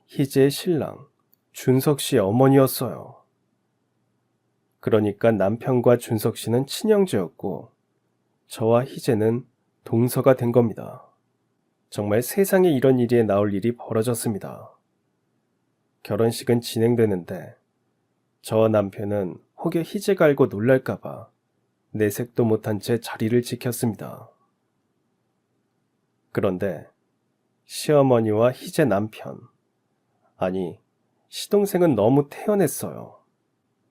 희재의 신랑 준석 씨의 어머니였어요. 그러니까 남편과 준석 씨는 친형제였고 저와 희재는 동서가 된 겁니다. 정말 세상에 이런 일이 나올 일이 벌어졌습니다. 결혼식은 진행되는데 저와 남편은 혹여 희재가 알고 놀랄까봐 내색도 못한 채 자리를 지켰습니다. 그런데 시어머니와 희재 남편, 아니 시동생은 너무 태연했어요.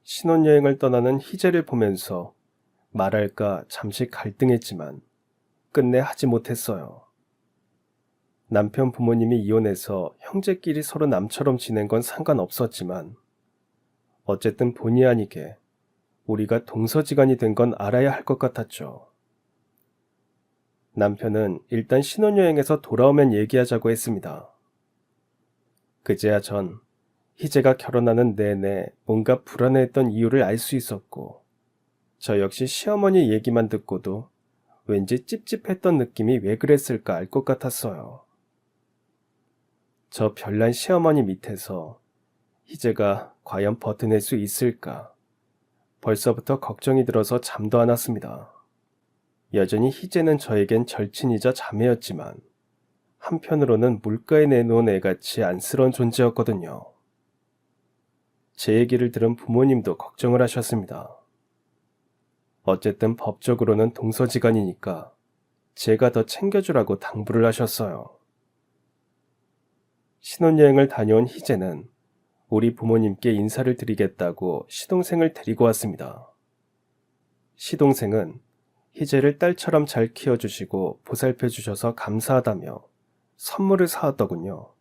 신혼여행을 떠나는 희재를 보면서 말할까 잠시 갈등했지만 끝내 하지 못했어요. 남편 부모님이 이혼해서 형제끼리 서로 남처럼 지낸 건 상관없었지만 어쨌든 본의 아니게 우리가 동서지간이 된 건 알아야 할 것 같았죠. 남편은 일단 신혼여행에서 돌아오면 얘기하자고 했습니다. 그제야 전 희재가 결혼하는 내내 뭔가 불안해했던 이유를 알 수 있었고 저 역시 시어머니 얘기만 듣고도 왠지 찝찝했던 느낌이 왜 그랬을까 알 것 같았어요. 저 별난 시어머니 밑에서 희재가 과연 버텨낼 수 있을까 벌써부터 걱정이 들어서 잠도 안 왔습니다. 여전히 희재는 저에겐 절친이자 자매였지만 한편으로는 물가에 내놓은 애같이 안쓰러운 존재였거든요. 제 얘기를 들은 부모님도 걱정을 하셨습니다. 어쨌든 법적으로는 동서지간이니까 제가 더 챙겨주라고 당부를 하셨어요. 신혼여행을 다녀온 희재는 우리 부모님께 인사를 드리겠다고 시동생을 데리고 왔습니다. 시동생은 희재를 딸처럼 잘 키워주시고 보살펴 주셔서 감사하다며 선물을 사왔더군요.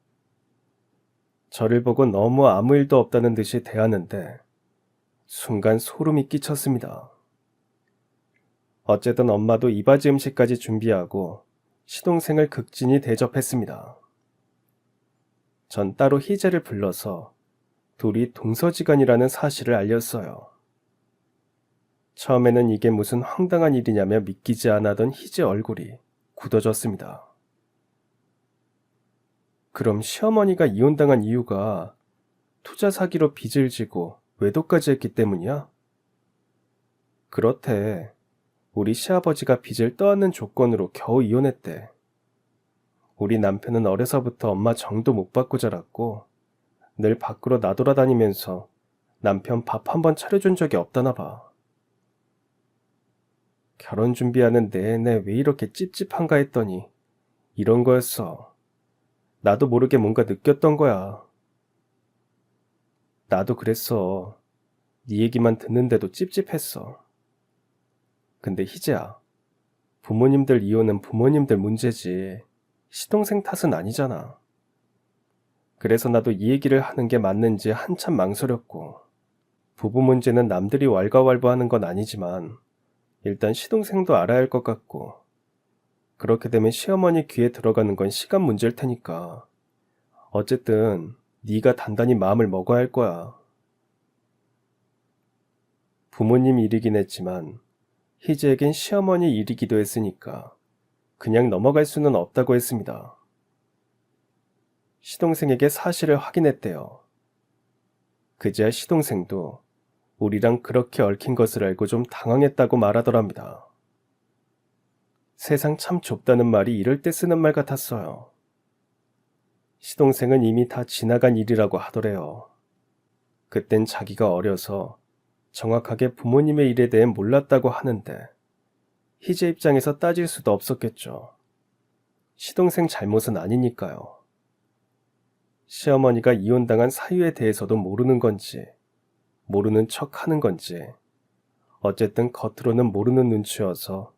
저를 보고 너무 아무 일도 없다는 듯이 대하는데 순간 소름이 끼쳤습니다. 어쨌든 엄마도 이바지 음식까지 준비하고 시동생을 극진히 대접했습니다. 전 따로 희재를 불러서 둘이 동서지간이라는 사실을 알렸어요. 처음에는 이게 무슨 황당한 일이냐며 믿기지 않았던 희재 얼굴이 굳어졌습니다. 그럼 시어머니가 이혼당한 이유가 투자 사기로 빚을 지고 외도까지 했기 때문이야? 그렇대. 우리 시아버지가 빚을 떠안는 조건으로 겨우 이혼했대. 우리 남편은 어려서부터 엄마 정도 못 받고 자랐고 늘 밖으로 나돌아다니면서 남편 밥 한 번 차려준 적이 없다나 봐. 결혼 준비하는 내내 왜 이렇게 찝찝한가 했더니 이런 거였어. 나도 모르게 뭔가 느꼈던 거야. 나도 그랬어. 네 얘기만 듣는데도 찝찝했어. 근데 희재야, 부모님들 이혼은 부모님들 문제지 시동생 탓은 아니잖아. 그래서 나도 이 얘기를 하는 게 맞는지 한참 망설였고 부부 문제는 남들이 왈가왈부하는 건 아니지만 일단 시동생도 알아야 할 것 같고 그렇게 되면 시어머니 귀에 들어가는 건 시간 문제일 테니까 어쨌든 네가 단단히 마음을 먹어야 할 거야. 부모님 일이긴 했지만 희재에겐 시어머니 일이기도 했으니까 그냥 넘어갈 수는 없다고 했습니다. 시동생에게 사실을 확인했대요. 그제야 시동생도 우리랑 그렇게 얽힌 것을 알고 좀 당황했다고 말하더랍니다. 세상 참 좁다는 말이 이럴 때 쓰는 말 같았어요. 시동생은 이미 다 지나간 일이라고 하더래요. 그땐 자기가 어려서 정확하게 부모님의 일에 대해 몰랐다고 하는데 희재 입장에서 따질 수도 없었겠죠. 시동생 잘못은 아니니까요. 시어머니가 이혼당한 사유에 대해서도 모르는 건지 모르는 척 하는 건지 어쨌든 겉으로는 모르는 눈치여서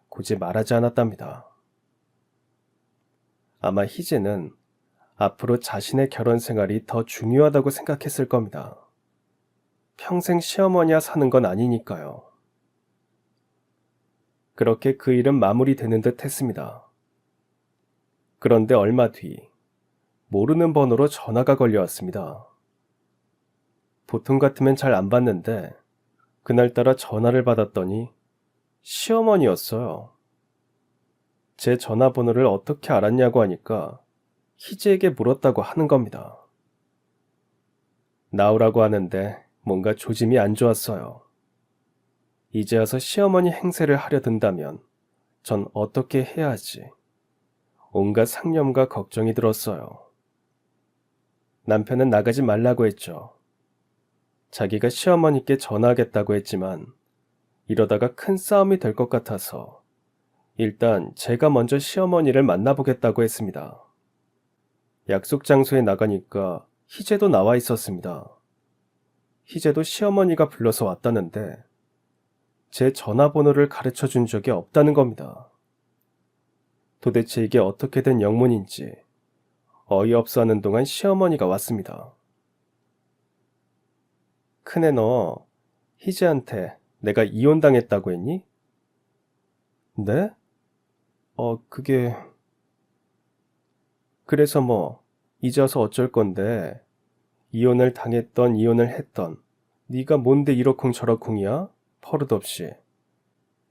굳이 말하지 않았답니다. 아마 희재는 앞으로 자신의 결혼 생활이 더 중요하다고 생각했을 겁니다. 평생 시어머니와 사는 건 아니니까요. 그렇게 그 일은 마무리되는 듯 했습니다. 그런데 얼마 뒤 모르는 번호로 전화가 걸려왔습니다. 보통 같으면 잘 안 받는데 그날따라 전화를 받았더니 시어머니였어요. 제 전화번호를 어떻게 알았냐고 하니까 희재에게 물었다고 하는 겁니다. 나오라고 하는데 뭔가 조짐이 안 좋았어요. 이제 와서 시어머니 행세를 하려 든다면 전 어떻게 해야 하지? 온갖 상념과 걱정이 들었어요. 남편은 나가지 말라고 했죠. 자기가 시어머니께 전화하겠다고 했지만 이러다가 큰 싸움이 될 것 같아서 일단 제가 먼저 시어머니를 만나보겠다고 했습니다. 약속 장소에 나가니까 희재도 나와 있었습니다. 희재도 시어머니가 불러서 왔다는데 제 전화번호를 가르쳐 준 적이 없다는 겁니다. 도대체 이게 어떻게 된 영문인지 어이없어 하는 동안 시어머니가 왔습니다. 큰애 너 희재한테 내가 이혼당했다고 했니? 네? 그게... 그래서 뭐 이제 와서 어쩔 건데 이혼을 당했던 이혼을 했던 네가 뭔데 이러쿵저러쿵이야? 버릇없이.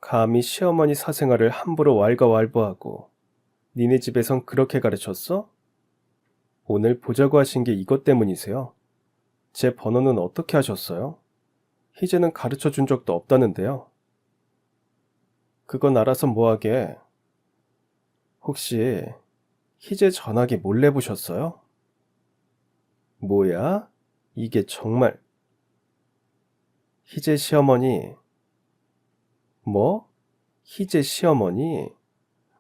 감히 시어머니 사생활을 함부로 왈가왈부하고 니네 집에선 그렇게 가르쳤어? 오늘 보자고 하신 게 이것 때문이세요? 제 번호는 어떻게 하셨어요? 희재는 가르쳐 준 적도 없다는데요. 그건 알아서 뭐하게. 혹시 희재 전화기 몰래 보셨어요? 뭐야? 이게 정말... 희재 시어머니... 뭐? 희재 시어머니?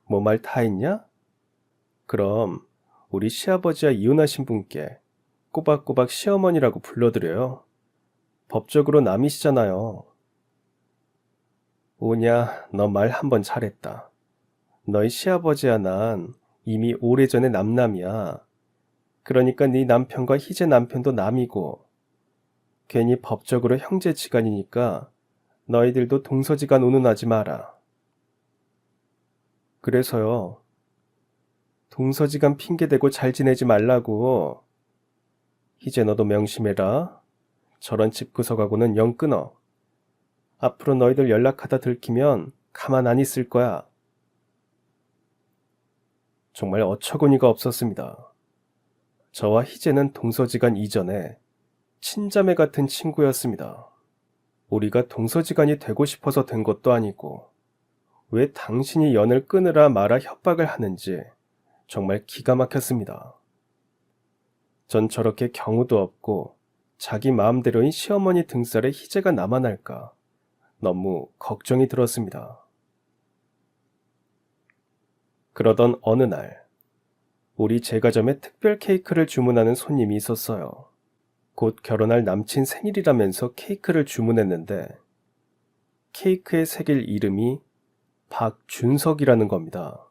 뭐 말 다 했냐? 그럼 우리 시아버지와 이혼하신 분께 꼬박꼬박 시어머니라고 불러드려요. 법적으로 남이시잖아요. 오냐, 너 말 한번 잘했다. 너희 시아버지야 난 이미 오래전에 남남이야. 그러니까 네 남편과 희재 남편도 남이고 괜히 법적으로 형제지간이니까 너희들도 동서지간 운운하지 마라. 그래서요. 동서지간 핑계대고 잘 지내지 말라고. 희재 너도 명심해라. 저런 집구석하고는 영 끊어. 앞으로 너희들 연락하다 들키면 가만 안 있을 거야. 정말 어처구니가 없었습니다. 저와 희재는 동서지간 이전에 친자매 같은 친구였습니다. 우리가 동서지간이 되고 싶어서 된 것도 아니고 왜 당신이 연을 끊으라 마라 협박을 하는지 정말 기가 막혔습니다. 전 저렇게 경우도 없고 자기 마음대로인 시어머니 등살에 희재가 남아날까 너무 걱정이 들었습니다. 그러던 어느 날 우리 제과점에 특별 케이크를 주문하는 손님이 있었어요. 곧 결혼할 남친 생일이라면서 케이크를 주문했는데 케이크에 새길 이름이 박준석이라는 겁니다.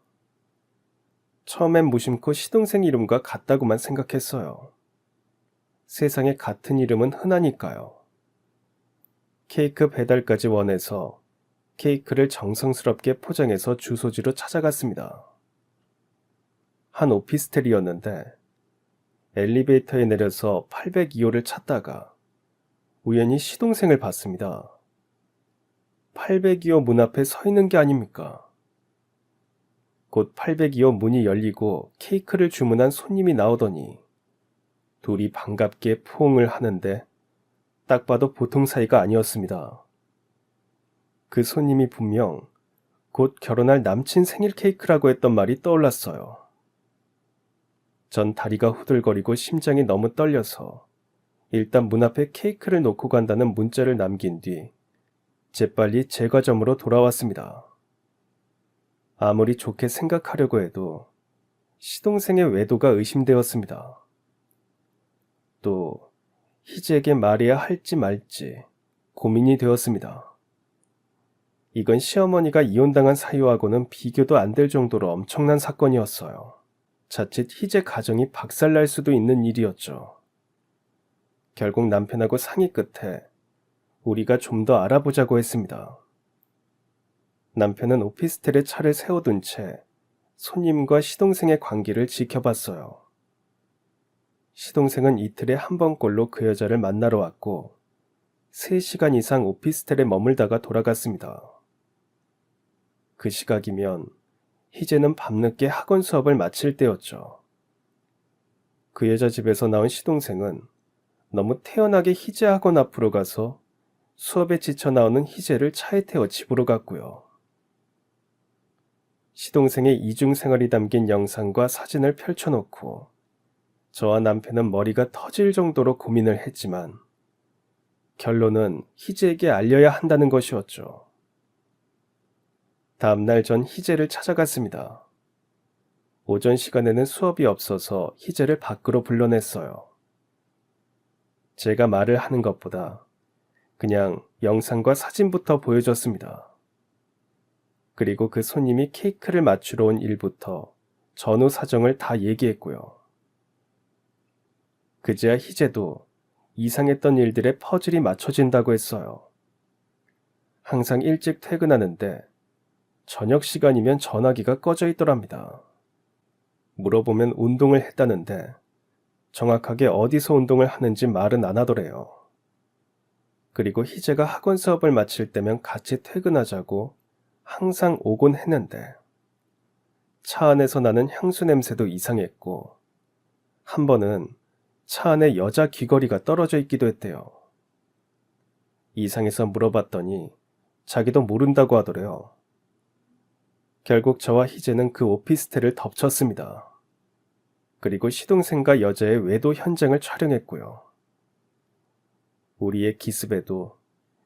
처음엔 무심코 시동생 이름과 같다고만 생각했어요. 세상에 같은 이름은 흔하니까요. 케이크 배달까지 원해서 케이크를 정성스럽게 포장해서 주소지로 찾아갔습니다. 한 오피스텔이었는데 엘리베이터에 내려서 802호를 찾다가 우연히 시동생을 봤습니다. 802호 문 앞에 서 있는 게 아닙니까? 곧 802호 문이 열리고 케이크를 주문한 손님이 나오더니 둘이 반갑게 포옹을 하는데 딱 봐도 보통 사이가 아니었습니다. 그 손님이 분명 곧 결혼할 남친 생일 케이크라고 했던 말이 떠올랐어요. 전 다리가 후들거리고 심장이 너무 떨려서 일단 문 앞에 케이크를 놓고 간다는 문자를 남긴 뒤 재빨리 제과점으로 돌아왔습니다. 아무리 좋게 생각하려고 해도 시동생의 외도가 의심되었습니다. 또 희재에게 말해야 할지 말지 고민이 되었습니다. 이건 시어머니가 이혼당한 사유하고는 비교도 안 될 정도로 엄청난 사건이었어요. 자칫 희재 가정이 박살날 수도 있는 일이었죠. 결국 남편하고 상의 끝에 우리가 좀 더 알아보자고 했습니다. 남편은 오피스텔에 차를 세워둔 채 손님과 시동생의 관계를 지켜봤어요. 시동생은 이틀에 한 번꼴로 그 여자를 만나러 왔고 3시간 이상 오피스텔에 머물다가 돌아갔습니다. 그 시각이면 희재는 밤늦게 학원 수업을 마칠 때였죠. 그 여자 집에서 나온 시동생은 너무 태연하게 희재 학원 앞으로 가서 수업에 지쳐 나오는 희재를 차에 태워 집으로 갔고요. 시동생의 이중 생활이 담긴 영상과 사진을 펼쳐놓고 저와 남편은 머리가 터질 정도로 고민을 했지만 결론은 희재에게 알려야 한다는 것이었죠. 다음날 전 희재를 찾아갔습니다. 오전 시간에는 수업이 없어서 희재를 밖으로 불러냈어요. 제가 말을 하는 것보다 그냥 영상과 사진부터 보여줬습니다. 그리고 그 손님이 케이크를 맞추러 온 일부터 전후 사정을 다 얘기했고요. 그제야 희재도 이상했던 일들의 퍼즐이 맞춰진다고 했어요. 항상 일찍 퇴근하는데 저녁 시간이면 전화기가 꺼져 있더랍니다. 물어보면 운동을 했다는데 정확하게 어디서 운동을 하는지 말은 안 하더래요. 그리고 희재가 학원 수업을 마칠 때면 같이 퇴근하자고 항상 오곤 했는데 차 안에서 나는 향수 냄새도 이상했고 한 번은 차 안에 여자 귀걸이가 떨어져 있기도 했대요. 이상해서 물어봤더니 자기도 모른다고 하더래요. 결국 저와 희재는 그 오피스텔을 덮쳤습니다. 그리고 시동생과 여자의 외도 현장을 촬영했고요. 우리의 기습에도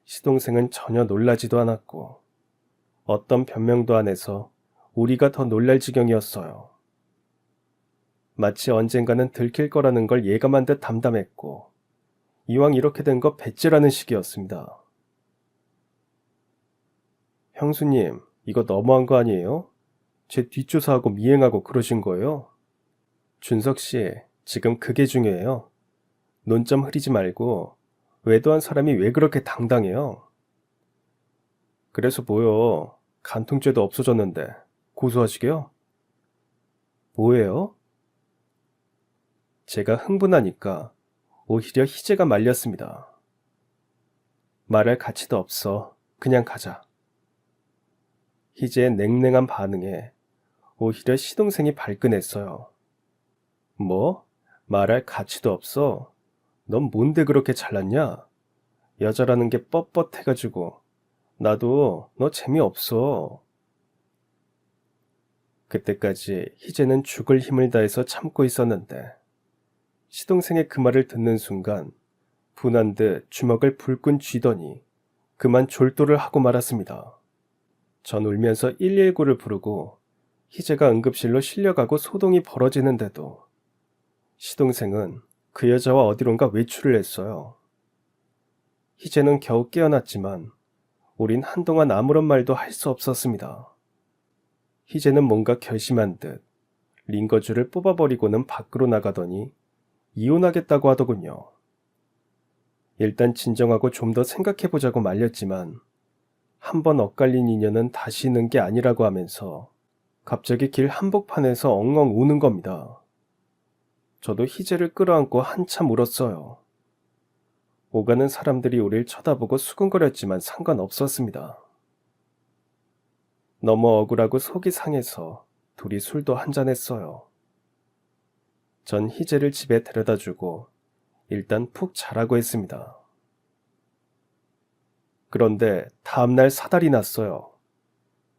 시동생은 전혀 놀라지도 않았고 어떤 변명도 안 해서 우리가 더 놀랄 지경이었어요. 마치 언젠가는 들킬 거라는 걸 예감한 듯 담담했고 이왕 이렇게 된 거 배째라는 식이었습니다. 형수님, 이거 너무한 거 아니에요? 제 뒷조사하고 미행하고 그러신 거예요? 준석 씨, 지금 그게 중요해요. 논점 흐리지 말고 외도한 사람이 왜 그렇게 당당해요? 그래서 뭐요? 간통죄도 없어졌는데 고소하시게요? 뭐예요? 제가 흥분하니까 오히려 희재가 말렸습니다. 말할 가치도 없어. 그냥 가자. 희재의 냉랭한 반응에 오히려 시동생이 발끈했어요. 뭐? 말할 가치도 없어? 넌 뭔데 그렇게 잘났냐? 여자라는 게 뻣뻣해가지고 나도 너 재미없어. 그때까지 희재는 죽을 힘을 다해서 참고 있었는데 시동생의 그 말을 듣는 순간 분한 듯 주먹을 불끈 쥐더니 그만 졸도를 하고 말았습니다. 전 울면서 119를 부르고 희재가 응급실로 실려가고 소동이 벌어지는데도 시동생은 그 여자와 어디론가 외출을 했어요. 희재는 겨우 깨어났지만 우린 한동안 아무런 말도 할 수 없었습니다. 희재는 뭔가 결심한 듯 링거줄을 뽑아버리고는 밖으로 나가더니 이혼하겠다고 하더군요. 일단 진정하고 좀 더 생각해보자고 말렸지만 한 번 엇갈린 인연은 다시 있는 게 아니라고 하면서 갑자기 길 한복판에서 엉엉 우는 겁니다. 저도 희재를 끌어안고 한참 울었어요. 오가는 사람들이 우릴 쳐다보고 수근거렸지만 상관없었습니다. 너무 억울하고 속이 상해서 둘이 술도 한잔했어요. 전 희재를 집에 데려다주고 일단 푹 자라고 했습니다. 그런데 다음날 사달이 났어요.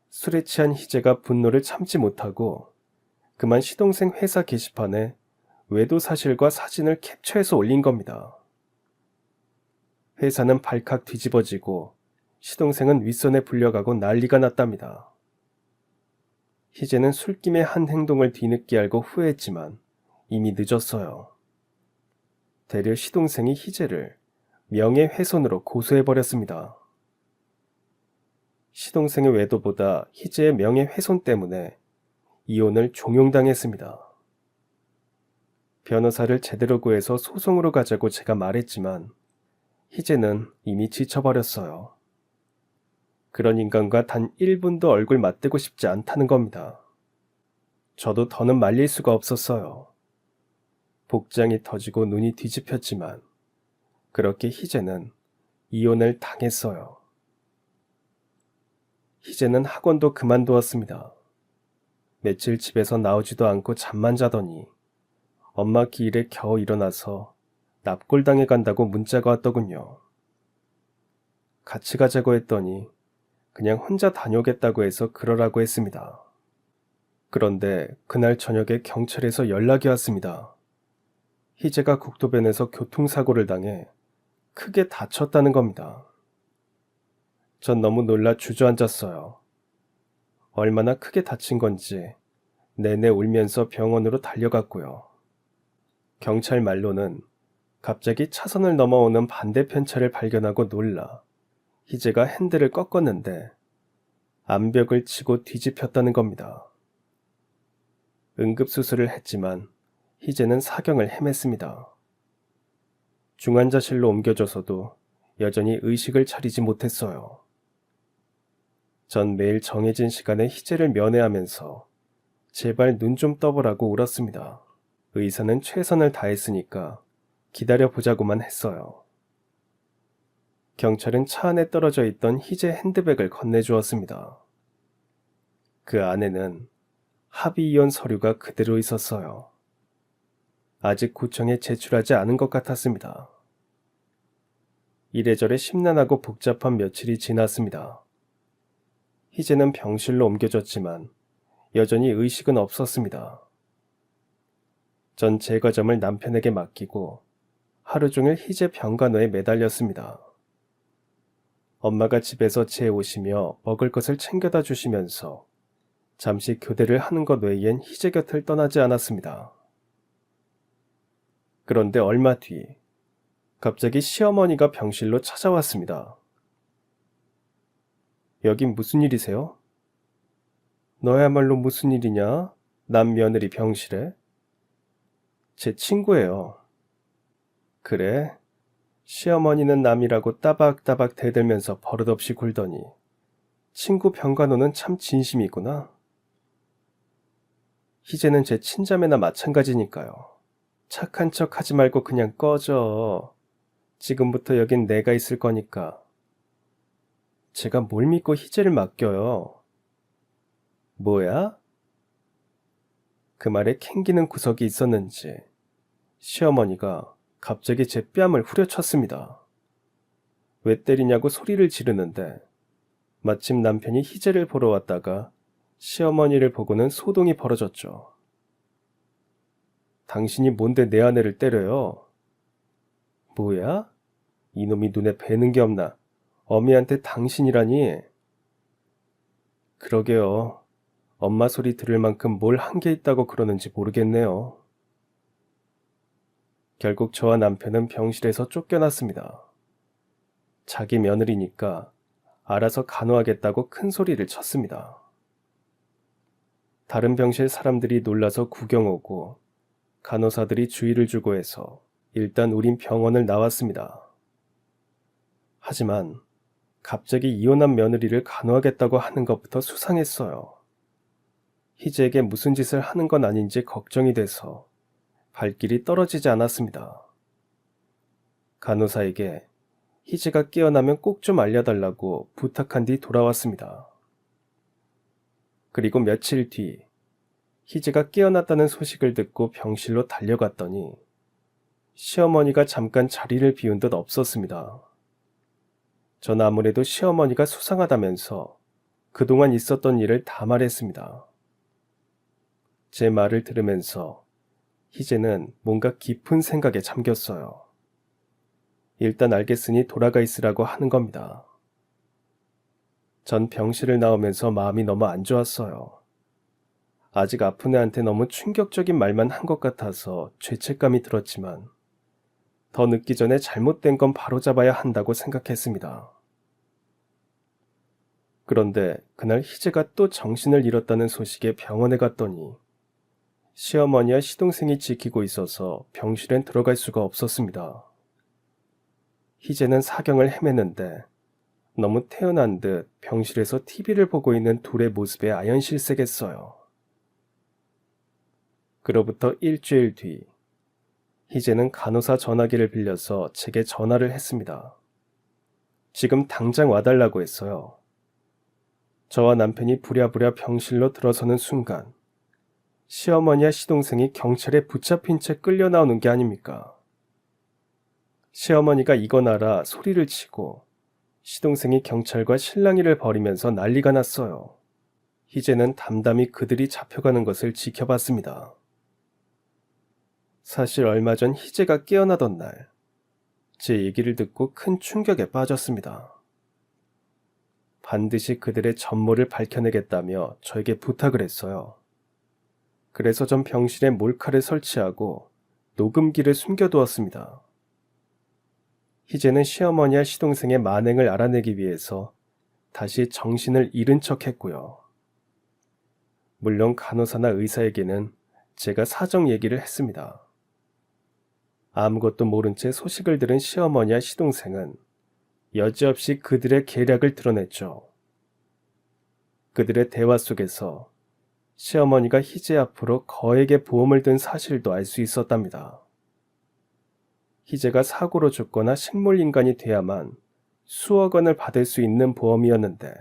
술에 취한 희재가 분노를 참지 못하고 그만 시동생 회사 게시판에 외도 사실과 사진을 캡처해서 올린 겁니다. 회사는 발칵 뒤집어지고 시동생은 윗선에 불려가고 난리가 났답니다. 희재는 술김에 한 행동을 뒤늦게 알고 후회했지만 이미 늦었어요. 대려 시동생이 희재를 명예훼손으로 고소해버렸습니다. 시동생의 외도보다 희재의 명예훼손 때문에 이혼을 종용당했습니다. 변호사를 제대로 구해서 소송으로 가자고 제가 말했지만 희재는 이미 지쳐버렸어요. 그런 인간과 단 1분도 얼굴 맞대고 싶지 않다는 겁니다. 저도 더는 말릴 수가 없었어요. 복장이 터지고 눈이 뒤집혔지만 그렇게 희재는 이혼을 당했어요. 희재는 학원도 그만두었습니다. 며칠 집에서 나오지도 않고 잠만 자더니 엄마 기일에 겨우 일어나서 납골당해 간다고 문자가 왔더군요. 같이 가자고 했더니 그냥 혼자 다녀오겠다고 해서 그러라고 했습니다. 그런데 그날 저녁에 경찰에서 연락이 왔습니다. 희재가 국도변에서 교통사고를 당해 크게 다쳤다는 겁니다. 전 너무 놀라 주저앉았어요. 얼마나 크게 다친 건지 내내 울면서 병원으로 달려갔고요. 경찰 말로는 갑자기 차선을 넘어오는 반대편 차를 발견하고 놀라 희재가 핸들을 꺾었는데 암벽을 치고 뒤집혔다는 겁니다. 응급수술을 했지만 희재는 사경을 헤맸습니다. 중환자실로 옮겨져서도 여전히 의식을 차리지 못했어요. 전 매일 정해진 시간에 희재를 면회하면서 제발 눈 좀 떠보라고 울었습니다. 의사는 최선을 다했으니까 기다려보자고만 했어요. 경찰은 차 안에 떨어져 있던 희재 핸드백을 건네주었습니다. 그 안에는 합의이혼 서류가 그대로 있었어요. 아직 구청에 제출하지 않은 것 같았습니다. 이래저래 심란하고 복잡한 며칠이 지났습니다. 희재는 병실로 옮겨졌지만 여전히 의식은 없었습니다. 전 제과점을 남편에게 맡기고 하루 종일 희재 병간호에 매달렸습니다. 엄마가 집에서 재우시며 먹을 것을 챙겨다 주시면서 잠시 교대를 하는 것 외엔 희재 곁을 떠나지 않았습니다. 그런데 얼마 뒤 갑자기 시어머니가 병실로 찾아왔습니다. 여긴 무슨 일이세요? 너야말로 무슨 일이냐? 남 며느리 병실에? 제 친구예요. 그래? 시어머니는 남이라고 따박따박 대들면서 버릇없이 굴더니 친구 병간호는 참 진심이구나. 희재는 제 친자매나 마찬가지니까요. 착한 척 하지 말고 그냥 꺼져. 지금부터 여긴 내가 있을 거니까. 제가 뭘 믿고 희재를 맡겨요. 뭐야? 그 말에 캥기는 구석이 있었는지 시어머니가 갑자기 제 뺨을 후려쳤습니다. 왜 때리냐고 소리를 지르는데 마침 남편이 희재를 보러 왔다가 시어머니를 보고는 소동이 벌어졌죠. 당신이 뭔데 내 아내를 때려요? 뭐야? 이놈이 눈에 뵈는 게 없나? 어미한테 당신이라니? 그러게요. 엄마 소리 들을 만큼 뭘 한 게 있다고 그러는지 모르겠네요. 결국 저와 남편은 병실에서 쫓겨났습니다. 자기 며느리니까 알아서 간호하겠다고 큰 소리를 쳤습니다. 다른 병실 사람들이 놀라서 구경 오고 간호사들이 주의를 주고 해서 일단 우린 병원을 나왔습니다. 하지만 갑자기 이혼한 며느리를 간호하겠다고 하는 것부터 수상했어요. 희재에게 무슨 짓을 하는 건 아닌지 걱정이 돼서 발길이 떨어지지 않았습니다. 간호사에게 희재가 깨어나면 꼭 좀 알려달라고 부탁한 뒤 돌아왔습니다. 그리고 며칠 뒤 희재가 깨어났다는 소식을 듣고 병실로 달려갔더니 시어머니가 잠깐 자리를 비운 듯 없었습니다. 전 아무래도 시어머니가 수상하다면서 그동안 있었던 일을 다 말했습니다. 제 말을 들으면서 희재는 뭔가 깊은 생각에 잠겼어요. 일단 알겠으니 돌아가 있으라고 하는 겁니다. 전 병실을 나오면서 마음이 너무 안 좋았어요. 아직 아픈 애한테 너무 충격적인 말만 한 것 같아서 죄책감이 들었지만 더 늦기 전에 잘못된 건 바로잡아야 한다고 생각했습니다. 그런데 그날 희재가 또 정신을 잃었다는 소식에 병원에 갔더니 시어머니와 시동생이 지키고 있어서 병실엔 들어갈 수가 없었습니다. 희재는 사경을 헤매는데 너무 태어난 듯 병실에서 TV를 보고 있는 둘의 모습에 아연실색했어요. 그로부터 일주일 뒤 희재는 간호사 전화기를 빌려서 제게 전화를 했습니다. 지금 당장 와달라고 했어요. 저와 남편이 부랴부랴 병실로 들어서는 순간 시어머니와 시동생이 경찰에 붙잡힌 채 끌려 나오는 게 아닙니까? 시어머니가 이건 알아 소리를 치고 시동생이 경찰과 실랑이를 벌이면서 난리가 났어요. 희재는 담담히 그들이 잡혀가는 것을 지켜봤습니다. 사실 얼마 전 희재가 깨어나던 날, 제 얘기를 듣고 큰 충격에 빠졌습니다. 반드시 그들의 전모를 밝혀내겠다며 저에게 부탁을 했어요. 그래서 전 병실에 몰카를 설치하고 녹음기를 숨겨두었습니다. 희재는 시어머니와 시동생의 만행을 알아내기 위해서 다시 정신을 잃은 척했고요. 물론 간호사나 의사에게는 제가 사정 얘기를 했습니다. 아무것도 모른 채 소식을 들은 시어머니와 시동생은 여지없이 그들의 계략을 드러냈죠. 그들의 대화 속에서 시어머니가 희재 앞으로 거액의 보험을 든 사실도 알 수 있었답니다. 희재가 사고로 죽거나 식물인간이 돼야만 수억 원을 받을 수 있는 보험이었는데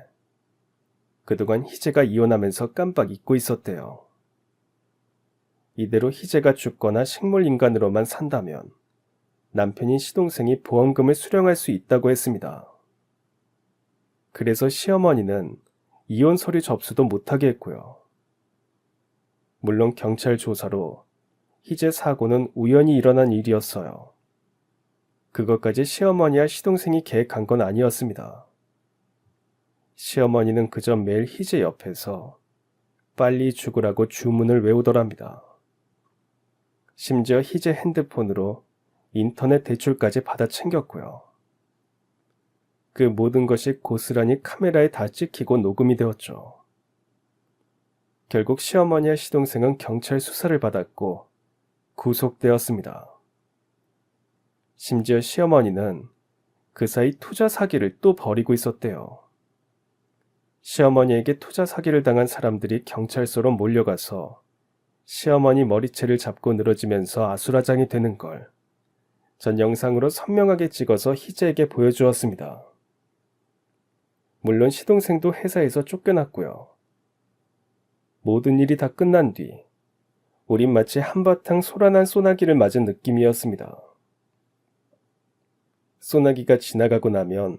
그동안 희재가 이혼하면서 깜빡 잊고 있었대요. 이대로 희재가 죽거나 식물인간으로만 산다면 남편인 시동생이 보험금을 수령할 수 있다고 했습니다. 그래서 시어머니는 이혼 서류 접수도 못하게 했고요. 물론 경찰 조사로 희재 사고는 우연히 일어난 일이었어요. 그것까지 시어머니와 시동생이 계획한 건 아니었습니다. 시어머니는 그저 매일 희재 옆에서 빨리 죽으라고 주문을 외우더랍니다. 심지어 희재 핸드폰으로 인터넷 대출까지 받아 챙겼고요. 그 모든 것이 고스란히 카메라에 다 찍히고 녹음이 되었죠. 결국 시어머니와 시동생은 경찰 수사를 받았고 구속되었습니다. 심지어 시어머니는 그 사이 투자 사기를 또 벌이고 있었대요. 시어머니에게 투자 사기를 당한 사람들이 경찰서로 몰려가서 시어머니 머리채를 잡고 늘어지면서 아수라장이 되는 걸 전 영상으로 선명하게 찍어서 희재에게 보여주었습니다. 물론 시동생도 회사에서 쫓겨났고요. 모든 일이 다 끝난 뒤 우린 마치 한바탕 소란한 소나기를 맞은 느낌이었습니다. 소나기가 지나가고 나면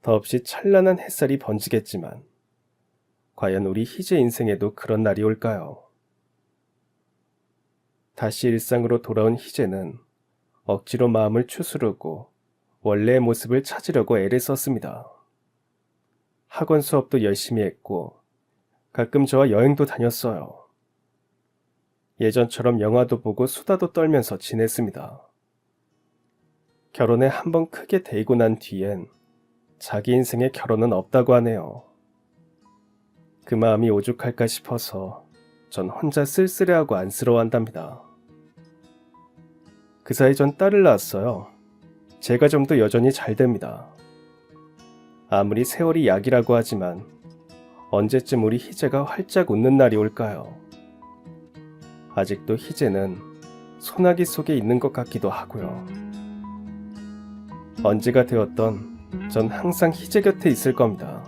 더없이 찬란한 햇살이 번지겠지만 과연 우리 희재 인생에도 그런 날이 올까요? 다시 일상으로 돌아온 희재는 억지로 마음을 추스르고 원래의 모습을 찾으려고 애를 썼습니다. 학원 수업도 열심히 했고 가끔 저와 여행도 다녔어요. 예전처럼 영화도 보고 수다도 떨면서 지냈습니다. 결혼에 한번 크게 데이고 난 뒤엔 자기 인생에 결혼은 없다고 하네요. 그 마음이 오죽할까 싶어서 전 혼자 쓸쓸해하고 안쓰러워한답니다. 그 사이 전 딸을 낳았어요. 제 가정도 여전히 잘 됩니다. 아무리 세월이 약이라고 하지만 언제쯤 우리 희재가 활짝 웃는 날이 올까요? 아직도 희재는 소나기 속에 있는 것 같기도 하고요. 언제가 되었던 전 항상 희재 곁에 있을 겁니다.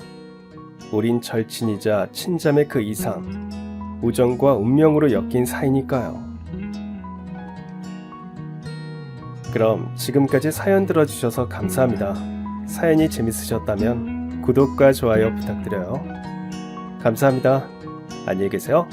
우린 절친이자 친자매 그 이상 우정과 운명으로 엮인 사이니까요. 그럼 지금까지 사연 들어주셔서 감사합니다. 사연이 재밌으셨다면 구독과 좋아요 부탁드려요. 감사합니다. 안녕히 계세요.